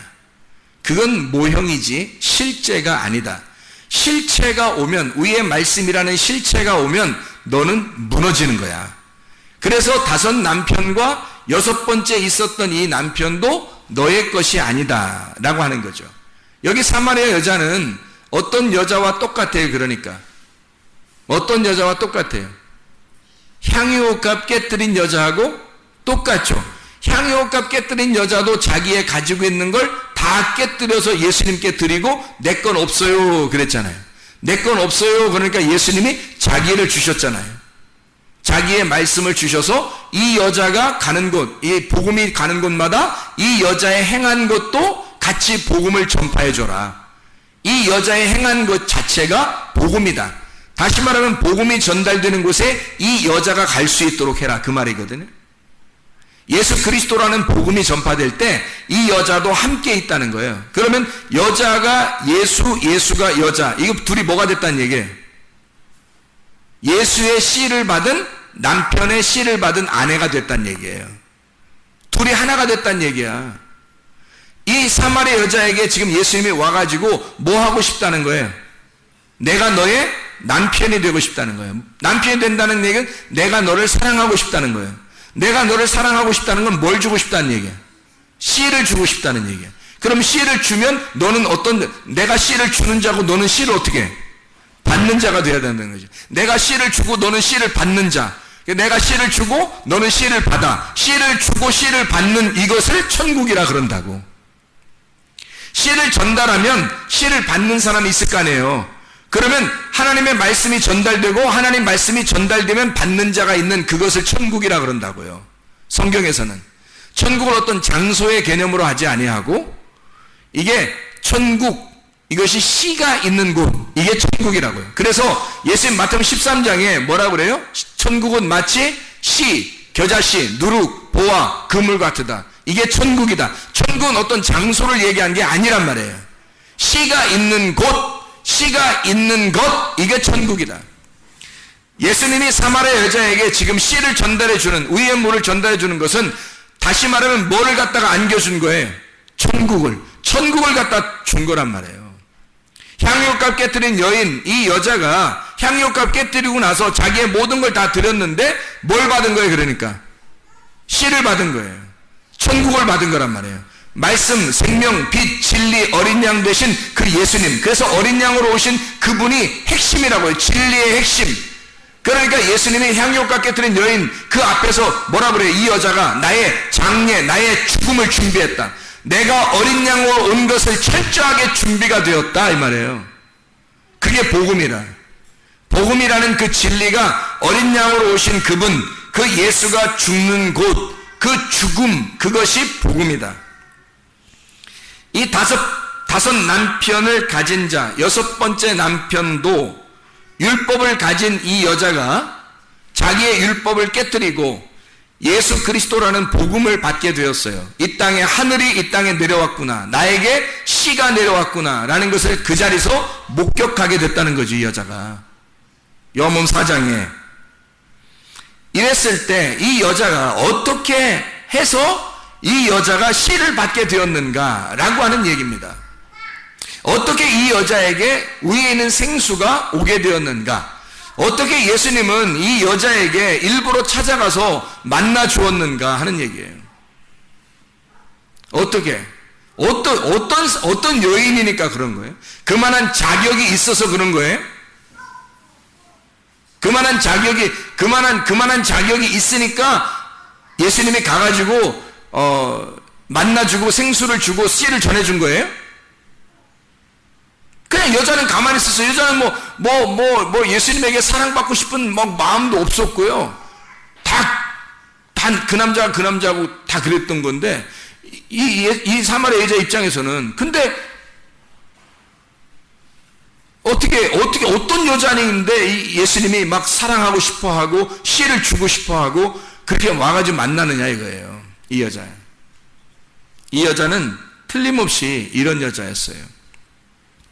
그건 모형이지 실제가 아니다. 실체가 오면, 위의 말씀이라는 실체가 오면 너는 무너지는 거야. 그래서 5 남편과 6번째 있었던 이 남편도 너의 것이 아니다 라고 하는 거죠. 여기 사마리아 여자는 어떤 여자와 똑같아요. 그러니까 어떤 여자와 똑같아요? 향유옥값 깨뜨린 여자하고 똑같죠. 향유옥값 깨뜨린 여자도 자기의 가지고 있는 걸 다 깨뜨려서 예수님께 드리고 내 건 없어요 그랬잖아요. 내 건 없어요. 그러니까 예수님이 자기를 주셨잖아요. 자기의 말씀을 주셔서 이 여자가 가는 곳, 이 복음이 가는 곳마다 이 여자의 행한 것도 같이 복음을 전파해 줘라. 이 여자의 행한 것 자체가 복음이다. 다시 말하면 복음이 전달되는 곳에 이 여자가 갈 수 있도록 해라 그 말이거든요. 예수 그리스도라는 복음이 전파될 때 이 여자도 함께 있다는 거예요. 그러면 여자가 예수, 예수가 여자, 이거 둘이 뭐가 됐다는 얘기예요? 예수의 씨를 받은 남편의 씨를 받은 아내가 됐다는 얘기예요. 둘이 하나가 됐다는 얘기야. 이 사마리아 여자에게 지금 예수님이 와가지고 뭐 하고 싶다는 거예요? 내가 너의 남편이 되고 싶다는 거예요. 남편이 된다는 얘기는 내가 너를 사랑하고 싶다는 거예요. 내가 너를 사랑하고 싶다는 건 뭘 주고 싶다는 얘기야? 씨를 주고 싶다는 얘기야. 그럼 씨를 주면 너는 내가 씨를 주는 자고 너는 씨를 어떻게 해? 받는 자가 되어야 된다는 거죠. 내가 씨를 주고 너는 씨를 받는 자. 내가 씨를 주고 너는 씨를 받아. 씨를 주고 씨를 받는 이것을 천국이라 그런다고. 씨를 전달하면 씨를 받는 사람이 있을 거 아니에요. 그러면 하나님의 말씀이 전달되고 하나님 말씀이 전달되면 받는 자가 있는 그것을 천국이라 그런다고요. 성경에서는 천국을 어떤 장소의 개념으로 하지 아니하고 이게 천국, 이것이 씨가 있는 곳, 이게 천국이라고요. 그래서 예수님 마태복음 13장에 뭐라고 그래요? 천국은 마치 씨, 겨자씨, 누룩, 보화, 그물 같으다. 이게 천국이다. 천국은 어떤 장소를 얘기한 게 아니란 말이에요. 씨가 있는 곳, 씨가 있는 것, 이게 천국이다. 예수님이 사마리아 여자에게 지금 씨를 전달해주는, 의의 물을 전달해주는 것은 다시 말하면 뭐를 갖다가 안겨준 거예요? 천국을 갖다 준 거란 말이에요. 향유값 깨뜨린 여인, 이 여자가 향유값 깨뜨리고 나서 자기의 모든 걸 다 드렸는데 뭘 받은 거예요? 그러니까 씨를 받은 거예요. 천국을 받은 거란 말이에요. 말씀, 생명, 빛, 진리, 어린 양 되신 그 예수님, 그래서 어린 양으로 오신 그분이 핵심이라고 해요. 진리의 핵심. 그러니까 예수님이 향유값 깨뜨린 여인 그 앞에서 뭐라 그래요? 이 여자가 나의 장례, 나의 죽음을 준비했다. 내가 어린 양으로 온 것을 철저하게 준비가 되었다 이 말이에요. 그게 복음이라. 복음이라는 그 진리가 어린 양으로 오신 그분, 그 예수가 죽는 곳, 그 죽음, 그것이 복음이다. 이 다섯 남편을 가진 자, 6번째 남편도 율법을 가진 이 여자가 자기의 율법을 깨뜨리고 예수 그리스도라는 복음을 받게 되었어요. 이 땅에 하늘이 이 땅에 내려왔구나, 나에게 씨가 내려왔구나 라는 것을 그 자리에서 목격하게 됐다는 거죠. 이 여자가 요한복음 4장에. 이랬을 때 이 여자가 어떻게 해서 이 여자가 씨를 받게 되었는가 라고 하는 얘기입니다. 어떻게 이 여자에게 위에 있는 생수가 오게 되었는가, 어떻게 예수님은 이 여자에게 일부러 찾아가서 만나 주었는가 하는 얘기예요. 어떻게? 어떤 여인이니까 그런 거예요? 그만한 자격이 있어서 그런 거예요? 그만한 자격이 있으니까 예수님이 가가지고 만나주고 생수를 주고 씨를 전해준 거예요? 그냥 여자는 가만히 있었어요. 여자는 예수님에게 사랑받고 싶은 마음도 없었고요. 그 남자하고 다 그랬던 건데, 이 사마리아 여자 입장에서는, 근데 어떤 여자인데 예수님이 막 사랑하고 싶어 하고 씨를 주고 싶어 하고 그렇게 와가지고 만나느냐 이거예요. 이 여자는 틀림없이 이런 여자였어요.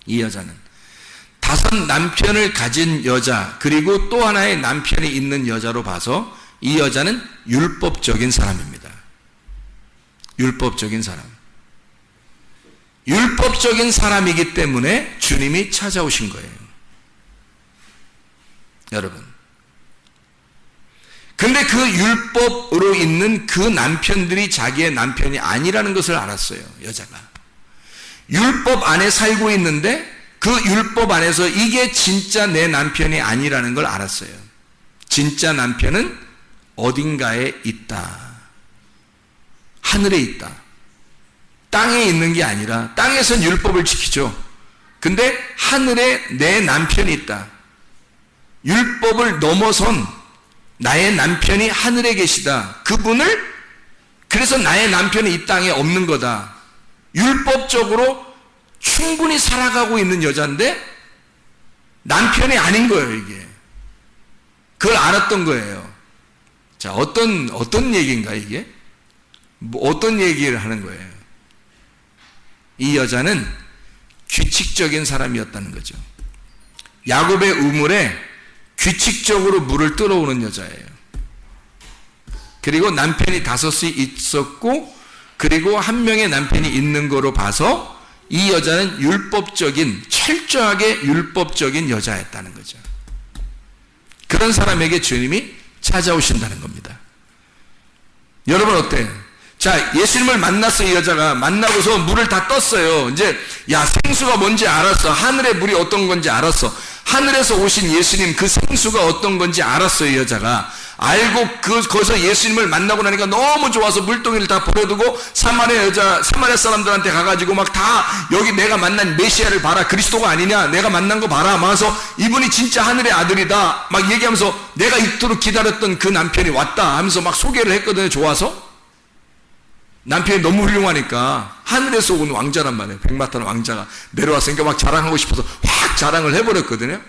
이 여자는 5 남편을 가진 여자, 그리고 또 하나의 남편이 있는 여자로 봐서 이 여자는 율법적인 사람입니다. 율법적인 사람이기 때문에 주님이 찾아오신 거예요. 여러분, 근데 그 율법으로 있는 그 남편들이 자기의 남편이 아니라는 것을 알았어요. 여자가 율법 안에 살고 있는데 그 율법 안에서 이게 진짜 내 남편이 아니라는 걸 알았어요. 진짜 남편은 어딘가에 있다. 하늘에 있다. 땅에 있는 게 아니라, 땅에선 율법을 지키죠. 근데 하늘에 내 남편이 있다. 율법을 넘어선 나의 남편이 하늘에 계시다. 그래서 나의 남편이 이 땅에 없는 거다. 율법적으로 충분히 살아가고 있는 여자인데 남편이 아닌 거예요, 이게. 그걸 알았던 거예요. 자, 어떤 얘기인가, 이게? 어떤 얘기를 하는 거예요? 이 여자는 규칙적인 사람이었다는 거죠. 야곱의 우물에 규칙적으로 물을 들어오는 여자예요. 그리고 남편이 5이 있었고, 그리고 한 명의 남편이 있는 거로 봐서 이 여자는 철저하게 율법적인 여자였다는 거죠. 그런 사람에게 주님이 찾아오신다는 겁니다. 여러분 어때요? 자, 예수님을 만났어. 이 여자가 만나고서 물을 다 떴어요. 이제 생수가 뭔지 알았어. 하늘의 물이 어떤 건지 알았어. 하늘에서 오신 예수님, 그 생수가 어떤 건지 알았어요. 이 여자가 알고 거기서 예수님을 만나고 나니까 너무 좋아서 물동이를 다 버려두고 사마리아 사람들한테 가가지고 막 다 여기 내가 만난 메시아를 봐라, 그리스도가 아니냐, 내가 만난 거 봐라 하면서 이분이 진짜 하늘의 아들이다 막 얘기하면서 내가 이토록 기다렸던 그 남편이 왔다 하면서 막 소개를 했거든요. 좋아서 남편이 너무 훌륭하니까 하늘에서 온 왕자란 말이에요. 백마탄 왕자가 내려왔으니까 막 자랑하고 싶어서 확 자랑을 해버렸거든요.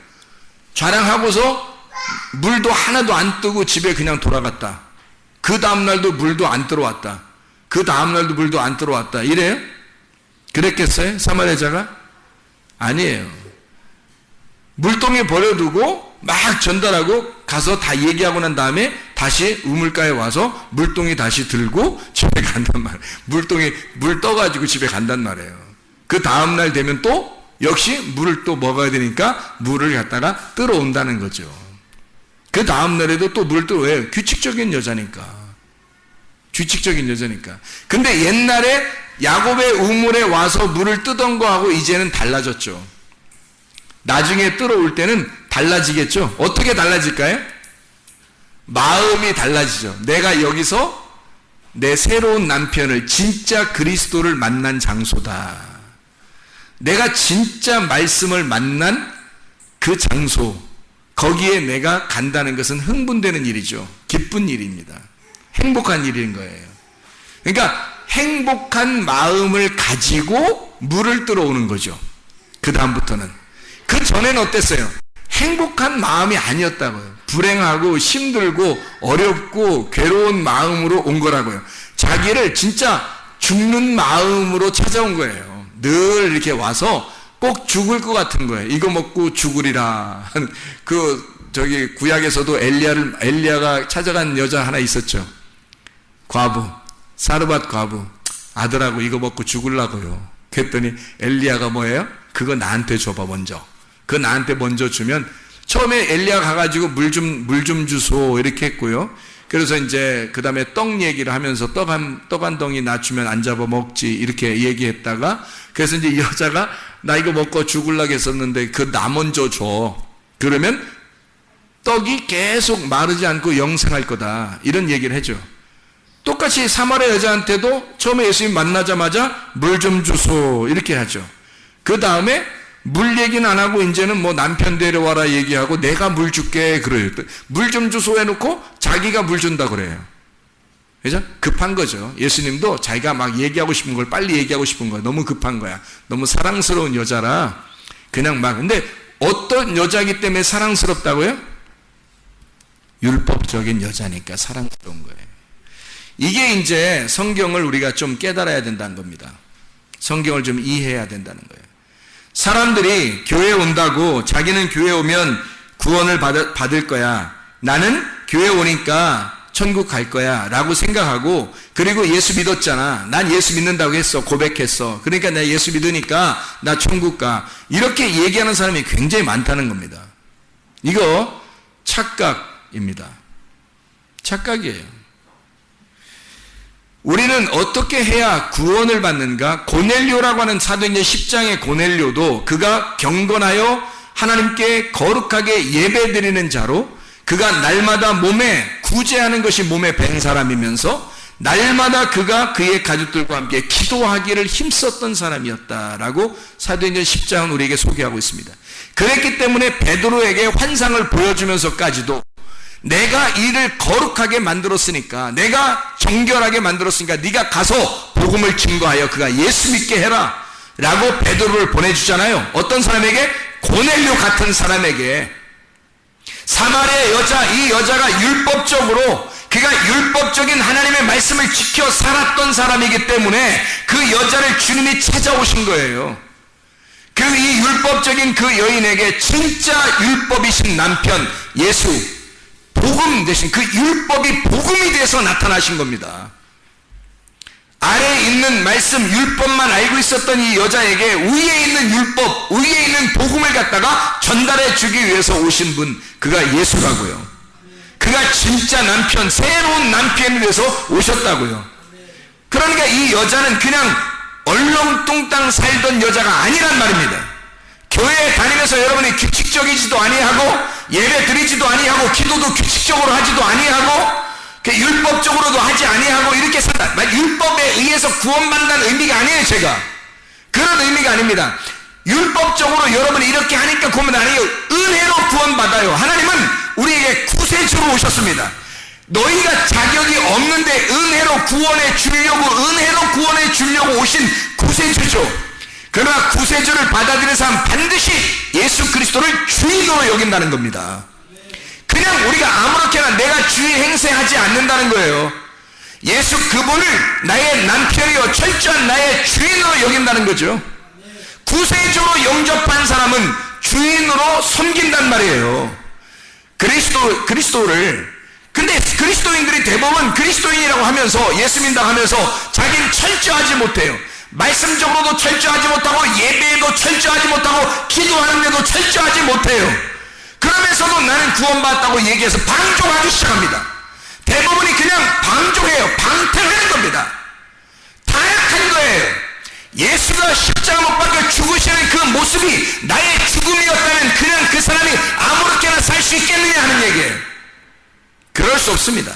자랑하고서 물도 하나도 안 뜨고 집에 그냥 돌아갔다. 그 다음날도 물도 안 들어왔다. 그 다음날도 물도 안 들어왔다. 이래요? 그랬겠어요? 사마리아 여자가? 아니에요. 물동에 버려두고 막 전달하고 가서 다 얘기하고 난 다음에 다시 우물가에 와서 물동이 다시 들고 집에 간단 말이에요. 물 떠가지고 집에 간단 말이에요. 그 다음날 되면 또 역시 물을 또 먹어야 되니까 물을 갖다가 끌어온다는 거죠. 그 다음날에도 또 물을 왜? 규칙적인 여자니까. 근데 옛날에 야곱의 우물에 와서 물을 뜨던 거하고 이제는 달라졌죠. 나중에 들어올 때는 달라지겠죠. 어떻게 달라질까요? 마음이 달라지죠. 내가 여기서 내 새로운 남편을, 진짜 그리스도를 만난 장소다. 내가 진짜 말씀을 만난 그 장소, 거기에 내가 간다는 것은 흥분되는 일이죠. 기쁜 일입니다. 행복한 일인 거예요. 그러니까 행복한 마음을 가지고 물을 들어오는 거죠. 그 다음부터는. 그 전에는 어땠어요? 행복한 마음이 아니었다고요. 불행하고 힘들고 어렵고 괴로운 마음으로 온 거라고요. 자기를 진짜 죽는 마음으로 찾아온 거예요. 늘 이렇게 와서 꼭 죽을 것 같은 거예요. 이거 먹고 죽으리라. 저기 구약에서도 엘리야가 찾아간 여자 하나 있었죠. 과부, 사르밧 과부. 아들하고 이거 먹고 죽으려고요. 그랬더니 엘리야가 뭐예요? 그거 나한테 줘봐 먼저. 그거 나한테 먼저 주면, 처음에 엘리야 가가지고 물 좀 주소 이렇게 했고요. 그래서 이제 그 다음에 떡 얘기를 하면서 떡 한 덩이 나 주면 안 잡아 먹지 이렇게 얘기했다가, 그래서 이제 여자가 나 이거 먹고 죽으려고 했었는데 그 나 먼저 줘. 그러면 떡이 계속 마르지 않고 영생할 거다 이런 얘기를 해줘. 똑같이 사마리아 여자한테도 처음에 예수님 만나자마자 물 좀 주소 이렇게 하죠. 그 다음에 물 얘기는 안 하고 이제는 뭐 남편 데려와라 얘기하고 내가 물 줄게 그래요. 물 좀 주소 해놓고 자기가 물 준다 그래요. 그죠? 급한 거죠. 예수님도 자기가 막 얘기하고 싶은 걸 빨리 얘기하고 싶은 거야. 너무 급한 거야. 너무 사랑스러운 여자라 그냥 막. 근데 어떤 여자이기 때문에 사랑스럽다고요? 율법적인 여자니까 사랑스러운 거예요. 이게 이제 성경을 우리가 좀 깨달아야 된다는 겁니다. 성경을 좀 이해해야 된다는 거예요. 사람들이 교회에 온다고 자기는 교회에 오면 구원을 받을 거야. 나는 교회에 오니까 천국 갈 거야 라고 생각하고, 그리고 예수 믿었잖아. 난 예수 믿는다고 했어. 고백했어. 그러니까 내가 예수 믿으니까 나 천국 가. 이렇게 얘기하는 사람이 굉장히 많다는 겁니다. 이거 착각입니다. 착각이에요. 우리는 어떻게 해야 구원을 받는가? 고넬료라고 하는 사도행전 10장의 고넬료도 그가 경건하여 하나님께 거룩하게 예배드리는 자로, 그가 날마다 몸에 구제하는 것이 몸에 밴 사람이면서 날마다 그가 그의 가족들과 함께 기도하기를 힘썼던 사람이었다라고 사도행전 10장은 우리에게 소개하고 있습니다. 그랬기 때문에 베드로에게 환상을 보여주면서까지도 내가 이를 거룩하게 만들었으니까, 내가 정결하게 만들었으니까 네가 가서 복음을 증거하여 그가 예수 믿게 해라 라고 베드로를 보내주잖아요. 어떤 사람에게? 고넬료 같은 사람에게. 사마리아 여자, 이 여자가 율법적으로, 그가 율법적인 하나님의 말씀을 지켜 살았던 사람이기 때문에 그 여자를 주님이 찾아오신 거예요. 그 이 율법적인 그 여인에게 진짜 율법이신 남편 예수, 복음 대신 그 율법이 복음이 돼서 나타나신 겁니다. 아래에 있는 말씀 율법만 알고 있었던 이 여자에게 위에 있는 율법, 위에 있는 복음을 갖다가 전달해 주기 위해서 오신 분, 그가 예수라고요. 그가 진짜 남편, 새로운 남편이 돼서 오셨다고요. 그러니까 이 여자는 그냥 얼렁뚱땅 살던 여자가 아니란 말입니다. 교회에 다니면서 여러분이 규칙적이지도 아니하고 예배 드리지도 아니하고 기도도 규칙적으로 하지도 아니하고 율법적으로도 하지 아니하고 이렇게 산다. 율법에 의해서 구원받는다는 의미가 아니에요. 제가 그런 의미가 아닙니다. 율법적으로 여러분이 이렇게 하니까 구원은 아니에요. 은혜로 구원받아요. 하나님은 우리에게 구세주로 오셨습니다. 너희가 자격이 없는데 은혜로 구원해 주려고 오신 구세주죠. 그러나 구세주를 받아들이는 사람 반드시 예수 그리스도를 주인으로 여긴다는 겁니다. 그냥 우리가 아무렇게나 내가 주인 행세하지 않는다는 거예요. 예수 그분을 나의 남편이요 철저한 나의 주인으로 여긴다는 거죠. 구세주로 영접한 사람은 주인으로 섬긴단 말이에요. 그리스도를. 근데 그리스도인들이 대부분 그리스도인이라고 하면서 예수 믿는다고 하면서 자기는 철저하지 못해요. 말씀적으로도 철저하지 못하고 예배에도 철저하지 못하고 기도하는데도 철저하지 못해요. 그러면서도 나는 구원받았다고 얘기해서 방종하기 시작합니다. 대부분이 그냥 방종해요. 방탕하는 겁니다. 타락한 거예요. 예수가 십자가 못 박혀 죽으시는 그 모습이 나의 죽음이었다면 그냥 그 사람이 아무렇게나 살 수 있겠느냐 하는 얘기예요. 그럴 수 없습니다.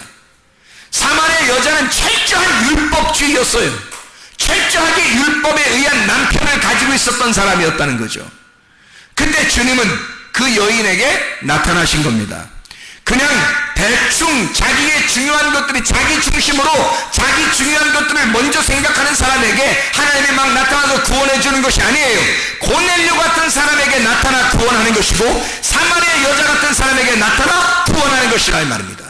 사마리아 여자는 철저한 율법주의였어요. 철저하게 율법에 의한 남편을 가지고 있었던 사람이었다는 거죠. 근데 주님은 그 여인에게 나타나신 겁니다. 그냥 대충 자기의 중요한 것들이 자기 중심으로 자기 중요한 것들을 먼저 생각하는 사람에게 하나님이 막 나타나서 구원해 주는 것이 아니에요. 고넬료 같은 사람에게 나타나 구원하는 것이고 사마리아 여자 같은 사람에게 나타나 구원하는 것이라 이 말입니다.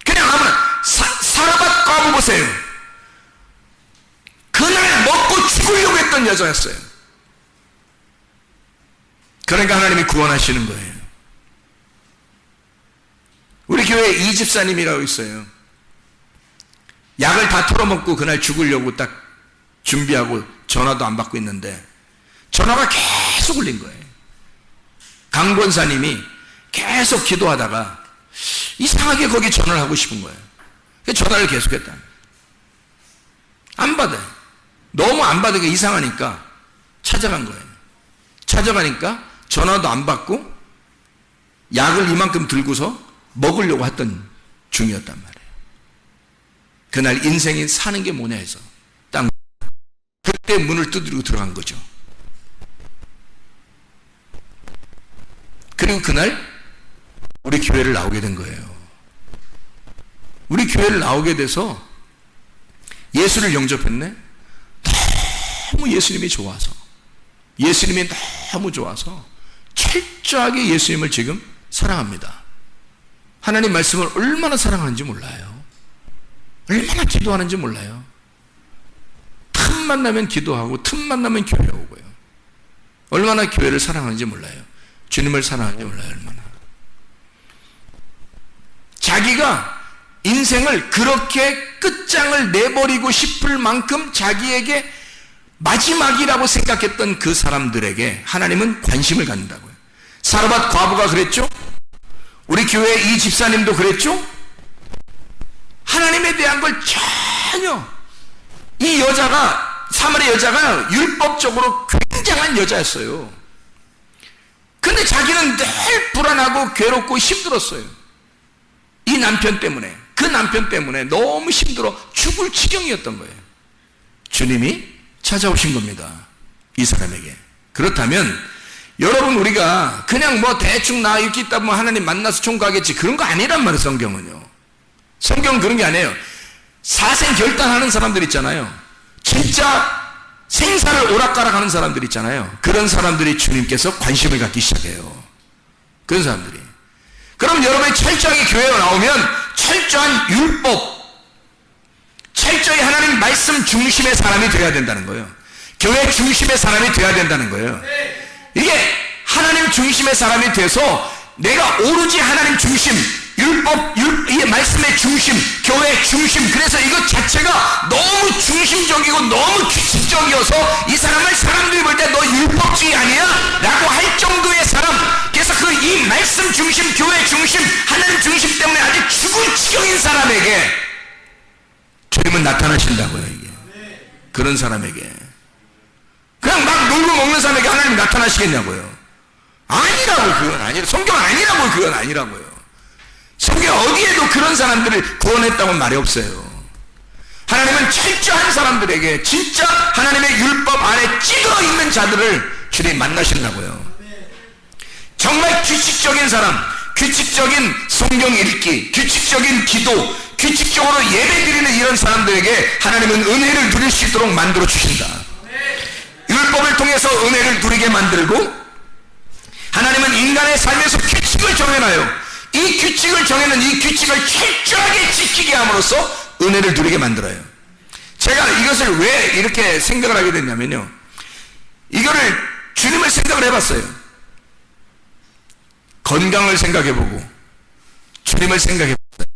그냥 아무나 사르밧 과부 보세요. 그날 먹고 죽으려고 했던 여자였어요. 그러니까 하나님이 구원하시는 거예요. 우리 교회에 이 집사님이라고 있어요. 약을 다 털어먹고 그날 죽으려고 딱 준비하고 전화도 안 받고 있는데 전화가 계속 울린 거예요. 강 권사님이 계속 기도하다가 이상하게 거기 전화를 하고 싶은 거예요. 그래서 전화를 계속했다. 안 받아요. 너무 안 받으니까 이상하니까 찾아간 거예요. 찾아가니까 전화도 안 받고 약을 이만큼 들고서 먹으려고 했던 중이었단 말이에요. 그날 인생이 사는 게 뭐냐 해서 딱 그때 문을 두드리고 들어간 거죠. 그리고 그날 우리 교회를 나오게 된 거예요. 우리 교회를 나오게 돼서 예수를 영접했네. 너무 예수님이 좋아서, 예수님이 너무 좋아서 철저하게 예수님을 지금 사랑합니다. 하나님 말씀을 얼마나 사랑하는지 몰라요. 얼마나 기도하는지 몰라요. 틈만 나면 기도하고 틈만 나면 교회 오고요. 얼마나 교회를 사랑하는지 몰라요. 주님을 사랑하는지 몰라요. 얼마나. 자기가 인생을 그렇게 끝장을 내버리고 싶을 만큼 자기에게 마지막이라고 생각했던 그 사람들에게 하나님은 관심을 갖는다고요. 사르밧 과부가 그랬죠? 우리 교회 이 집사님도 그랬죠? 하나님에 대한 걸 전혀, 이 여자가, 사마리아 여자가 율법적으로 굉장한 여자였어요. 근데 자기는 늘 불안하고 괴롭고 힘들었어요. 이 남편 때문에, 그 남편 때문에 너무 힘들어 죽을 지경이었던 거예요. 주님이 찾아오신 겁니다. 이 사람에게. 그렇다면 여러분, 우리가 그냥 뭐 대충 나 이렇게 있다 보면 하나님 만나서 총가겠지, 그런 거 아니란 말이에요. 성경은요. 성경은 그런 게 아니에요. 사생 결단하는 사람들 있잖아요. 진짜 생사를 오락가락하는 사람들 있잖아요. 그런 사람들이 주님께서 관심을 갖기 시작해요. 그런 사람들이. 그럼 여러분이 철저하게 교회에 나오면 철저한 율법, 철저히 하나님 말씀 중심의 사람이 되어야 된다는 거예요. 교회 중심의 사람이 되어야 된다는 거예요. 이게 하나님 중심의 사람이 돼서 내가 오로지 하나님 중심, 이 말씀의 중심, 교회 중심, 그래서 이것 자체가 너무 중심적이고 너무 규칙적이어서 이 사람을 사람들이 볼 때 너 율법주의 아니야? 라고 할 정도의 사람. 그래서 그 이 말씀 중심, 교회 중심, 하나님 중심 때문에 아주 죽을 지경인 사람에게 주님은 나타나신다고요. 이게 그런 사람에게, 그냥 막 놀고 먹는 사람에게 하나님 나타나시겠냐고요. 아니라고. 그건 아니라고. 성경은 아니라고. 그건 아니라고요. 성경 어디에도 그런 사람들을 구원했다고는 말이 없어요. 하나님은 철저한 사람들에게, 진짜 하나님의 율법 안에 찌들어 있는 자들을 주님 만나신다고요. 정말 규칙적인 사람, 규칙적인 성경 읽기, 규칙적인 기도, 규칙적으로 예배 드리는 이런 사람들에게 하나님은 은혜를 누릴 수 있도록 만들어 주신다. 율법을 통해서 은혜를 누리게 만들고, 하나님은 인간의 삶에서 규칙을 정해놔요. 이 규칙을 정해놓은 이 규칙을 철저하게 지키게 함으로써 은혜를 누리게 만들어요. 제가 이것을 왜 이렇게 생각을 하게 됐냐면요, 이거를 주님을 생각을 해봤어요. 건강을 생각해보고 주님을 생각해봤어요.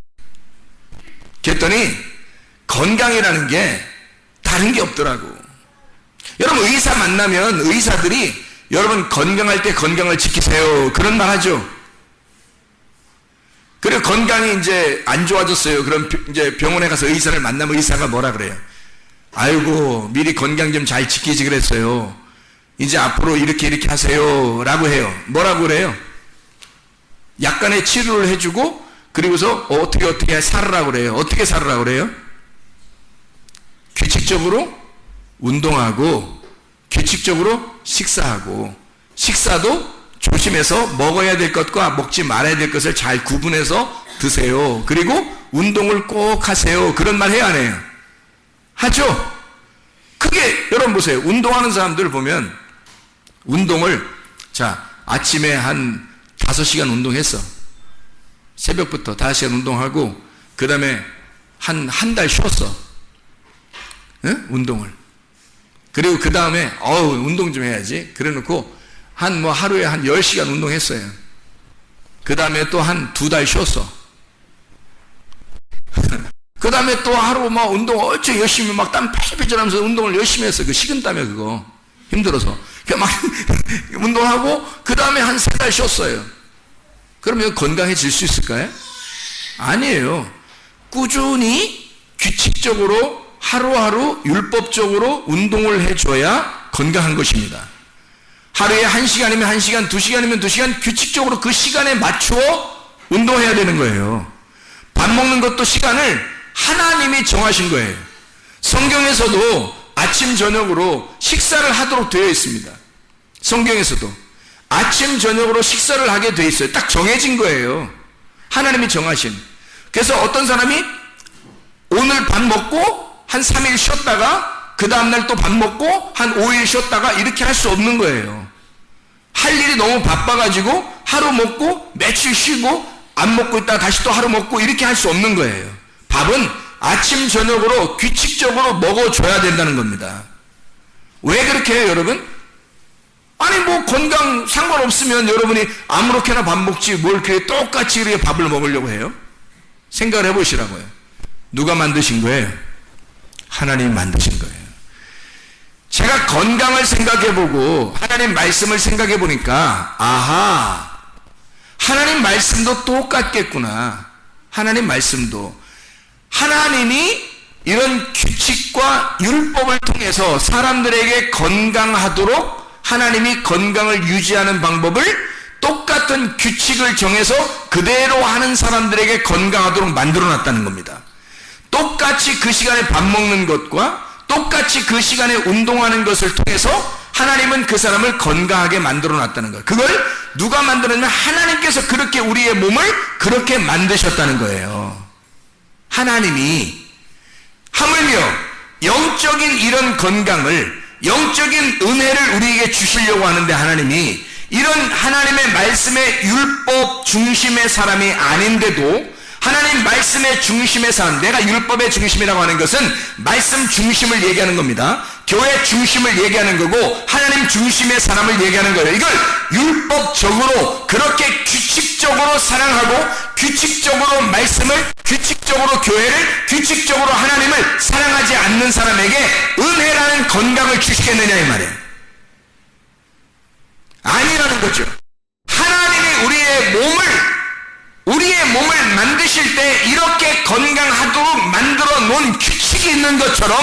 그랬더니 건강이라는 게 다른 게 없더라고. 여러분, 의사 만나면 의사들이 여러분 건강할 때 건강을 지키세요, 그런 말 하죠. 그리고 건강이 이제 안 좋아졌어요. 그럼 이제 병원에 가서 의사를 만나면 의사가 뭐라 그래요? 아이고, 미리 건강 좀 잘 지키지 그랬어요. 이제 앞으로 이렇게 하세요 라고 해요. 뭐라고 그래요? 약간의 치료를 해주고, 그리고서 어떻게 살으라고 그래요. 어떻게 살으라고 그래요? 규칙적으로 운동하고, 규칙적으로 식사하고, 식사도 조심해서 먹어야 될 것과 먹지 말아야 될 것을 잘 구분해서 드세요. 그리고 운동을 꼭 하세요. 그런 말 해야 안 해요? 하죠? 그게, 여러분 보세요. 운동하는 사람들 보면, 운동을, 자, 아침에 한 5시간 운동했어. 새벽부터 5시간 운동하고, 그 다음에 한 달 쉬었어. 응? 운동을. 그리고 그 다음에, 운동 좀 해야지. 그래 놓고, 하루에 한 10시간 운동했어요. 그 다음에 또 한 2달 쉬었어. 그 다음에 또 하루 막 운동 엄청 열심히 막 땀 패질패질 하면서 운동을 열심히 했어. 그 식은땀에 그거. 힘들어서. 막 운동하고 그 다음에 한 3달 쉬었어요. 그러면 건강해질 수 있을까요? 아니에요. 꾸준히 규칙적으로 하루하루 율법적으로 운동을 해줘야 건강한 것입니다. 하루에 1시간이면 1시간, 2시간이면 2시간 규칙적으로 그 시간에 맞추어 운동해야 되는 거예요. 밥 먹는 것도 시간을 하나님이 정하신 거예요. 성경에서도 아침 저녁으로 식사를 하도록 되어 있습니다. 성경에서도 아침 저녁으로 식사를 하게 되어 있어요. 딱 정해진 거예요. 하나님이 정하신. 그래서 어떤 사람이 오늘 밥 먹고 한 3일 쉬었다가 그 다음날 또 밥 먹고 한 5일 쉬었다가 이렇게 할 수 없는 거예요. 할 일이 너무 바빠가지고 하루 먹고 며칠 쉬고 안 먹고 있다가 다시 또 하루 먹고 이렇게 할 수 없는 거예요. 밥은 아침 저녁으로 규칙적으로 먹어줘야 된다는 겁니다. 왜 그렇게 해요, 여러분? 아니 뭐 건강 상관없으면 여러분이 아무렇게나 밥 먹지 뭘 그렇게 똑같이 이렇게 밥을 먹으려고 해요? 생각을 해보시라고요. 누가 만드신 거예요? 하나님이 만드신 거예요. 제가 건강을 생각해보고 하나님 말씀을 생각해보니까 아하, 하나님 말씀도 똑같겠구나. 하나님 말씀도 하나님이 이런 규칙과 율법을 통해서 사람들에게 건강하도록 하나님이 건강을 유지하는 방법을 똑같은 규칙을 정해서 그대로 하는 사람들에게 건강하도록 만들어 놨다는 겁니다. 똑같이 그 시간에 밥 먹는 것과 똑같이 그 시간에 운동하는 것을 통해서 하나님은 그 사람을 건강하게 만들어 놨다는 거예요. 그걸 누가 만들었냐면 하나님께서 그렇게 우리의 몸을 그렇게 만드셨다는 거예요. 하나님이 하물며 영적인 이런 건강을, 영적인 은혜를 우리에게 주시려고 하는데 하나님이 이런 하나님의 말씀의 율법 중심의 사람이 아닌데도 하나님 말씀의 중심의 사람, 내가 율법의 중심이라고 하는 것은 말씀 중심을 얘기하는 겁니다. 교회 중심을 얘기하는 거고 하나님 중심의 사람을 얘기하는 거예요. 이걸 율법적으로 그렇게 규칙적으로 사랑하고 규칙적으로 말씀을, 규칙적으로 교회를, 규칙적으로 하나님을 사랑하지 않는 사람에게 은혜라는 건강을 주시겠느냐 이 말이에요. 아니라는 거죠. 하나님이 우리의 몸을 만드실 때 이렇게 건강하도록 만들어 놓은 규칙이 있는 것처럼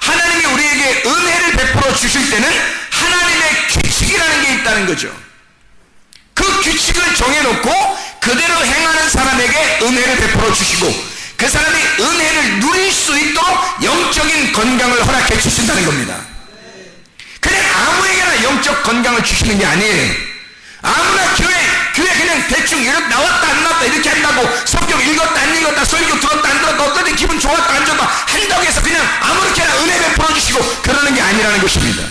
하나님이 우리에게 은혜를 베풀어 주실 때는 하나님의 규칙이라는 게 있다는 거죠. 그 규칙을 정해놓고 그대로 행하는 사람에게 은혜를 베풀어 주시고 그 사람이 은혜를 누릴 수 있도록 영적인 건강을 허락해 주신다는 겁니다. 그냥 아무에게나 영적 건강을 주시는 게 아니에요. 아무나 교회 그냥 대충 이렇게 나왔다 안 나왔다 이렇게 한다고 성경 읽었다 안 읽었다 설교 들었다 안 들었다 어떤 기분 좋았다 안 좋았다 한다고 해서 그냥 아무렇게나 은혜 베풀어 주시고 그러는 게 아니라는 것입니다.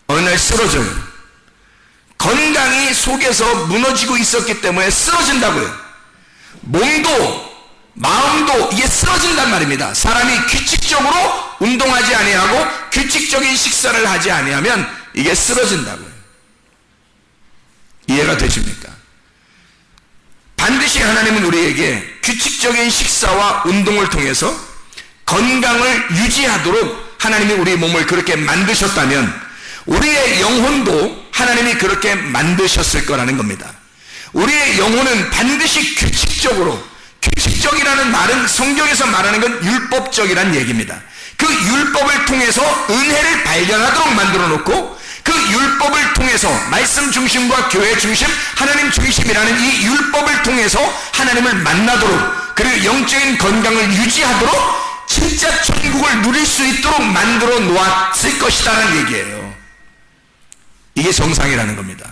어느 날 쓰러져요. 건강이 속에서 무너지고 있었기 때문에 쓰러진다고요. 몸도 마음도 이게 쓰러진단 말입니다. 사람이 규칙적으로 운동하지 아니하고 규칙적인 식사를 하지 아니하면 이게 쓰러진다고요. 이해가 되십니까? 반드시 하나님은 우리에게 규칙적인 식사와 운동을 통해서 건강을 유지하도록 하나님이 우리 몸을 그렇게 만드셨다면 우리의 영혼도 하나님이 그렇게 만드셨을 거라는 겁니다. 우리의 영혼은 반드시 규칙적으로, 규칙적이라는 말은 성경에서 말하는 건 율법적이란 얘기입니다. 그 율법을 통해서 은혜를 발견하도록 만들어 놓고 그 율법을 통해서 말씀 중심과 교회 중심, 하나님 중심이라는 이 율법을 통해서 하나님을 만나도록 그리고 영적인 건강을 유지하도록 진짜 천국을 누릴 수 있도록 만들어 놓았을 것이다라는 얘기예요. 이게 정상이라는 겁니다.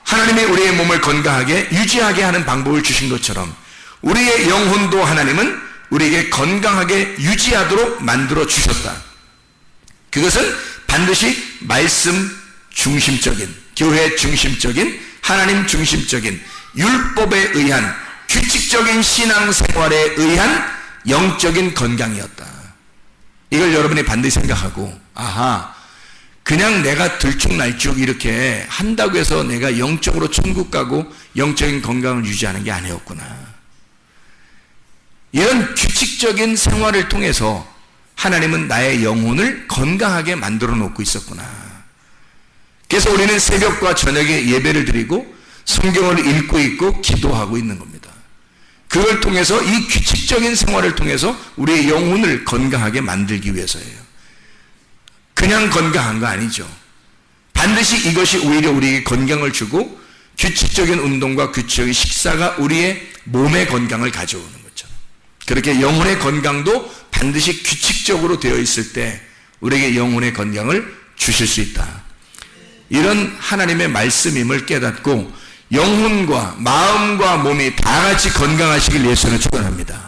하나님이 우리의 몸을 건강하게 유지하게 하는 방법을 주신 것처럼 우리의 영혼도 하나님은 우리에게 건강하게 유지하도록 만들어 주셨다. 그것은 반드시 말씀 중심적인, 교회 중심적인, 하나님 중심적인 율법에 의한 규칙적인 신앙생활에 의한 영적인 건강이었다. 이걸 여러분이 반드시 생각하고 아하, 그냥 내가 들쭉날쭉 이렇게 한다고 해서 내가 영적으로 천국 가고 영적인 건강을 유지하는 게 아니었구나. 이런 규칙적인 생활을 통해서 하나님은 나의 영혼을 건강하게 만들어 놓고 있었구나. 그래서 우리는 새벽과 저녁에 예배를 드리고 성경을 읽고 있고 기도하고 있는 겁니다. 그걸 통해서 이 규칙적인 생활을 통해서 우리의 영혼을 건강하게 만들기 위해서예요. 그냥 건강한 거 아니죠. 반드시 이것이 오히려 우리에게 건강을 주고 규칙적인 운동과 규칙적인 식사가 우리의 몸의 건강을 가져오는 거죠. 그렇게 영혼의 건강도 반드시 규칙적으로 되어 있을 때 우리에게 영혼의 건강을 주실 수 있다. 이런 하나님의 말씀임을 깨닫고 영혼과 마음과 몸이 다 같이 건강하시길 예수는 축원합니다.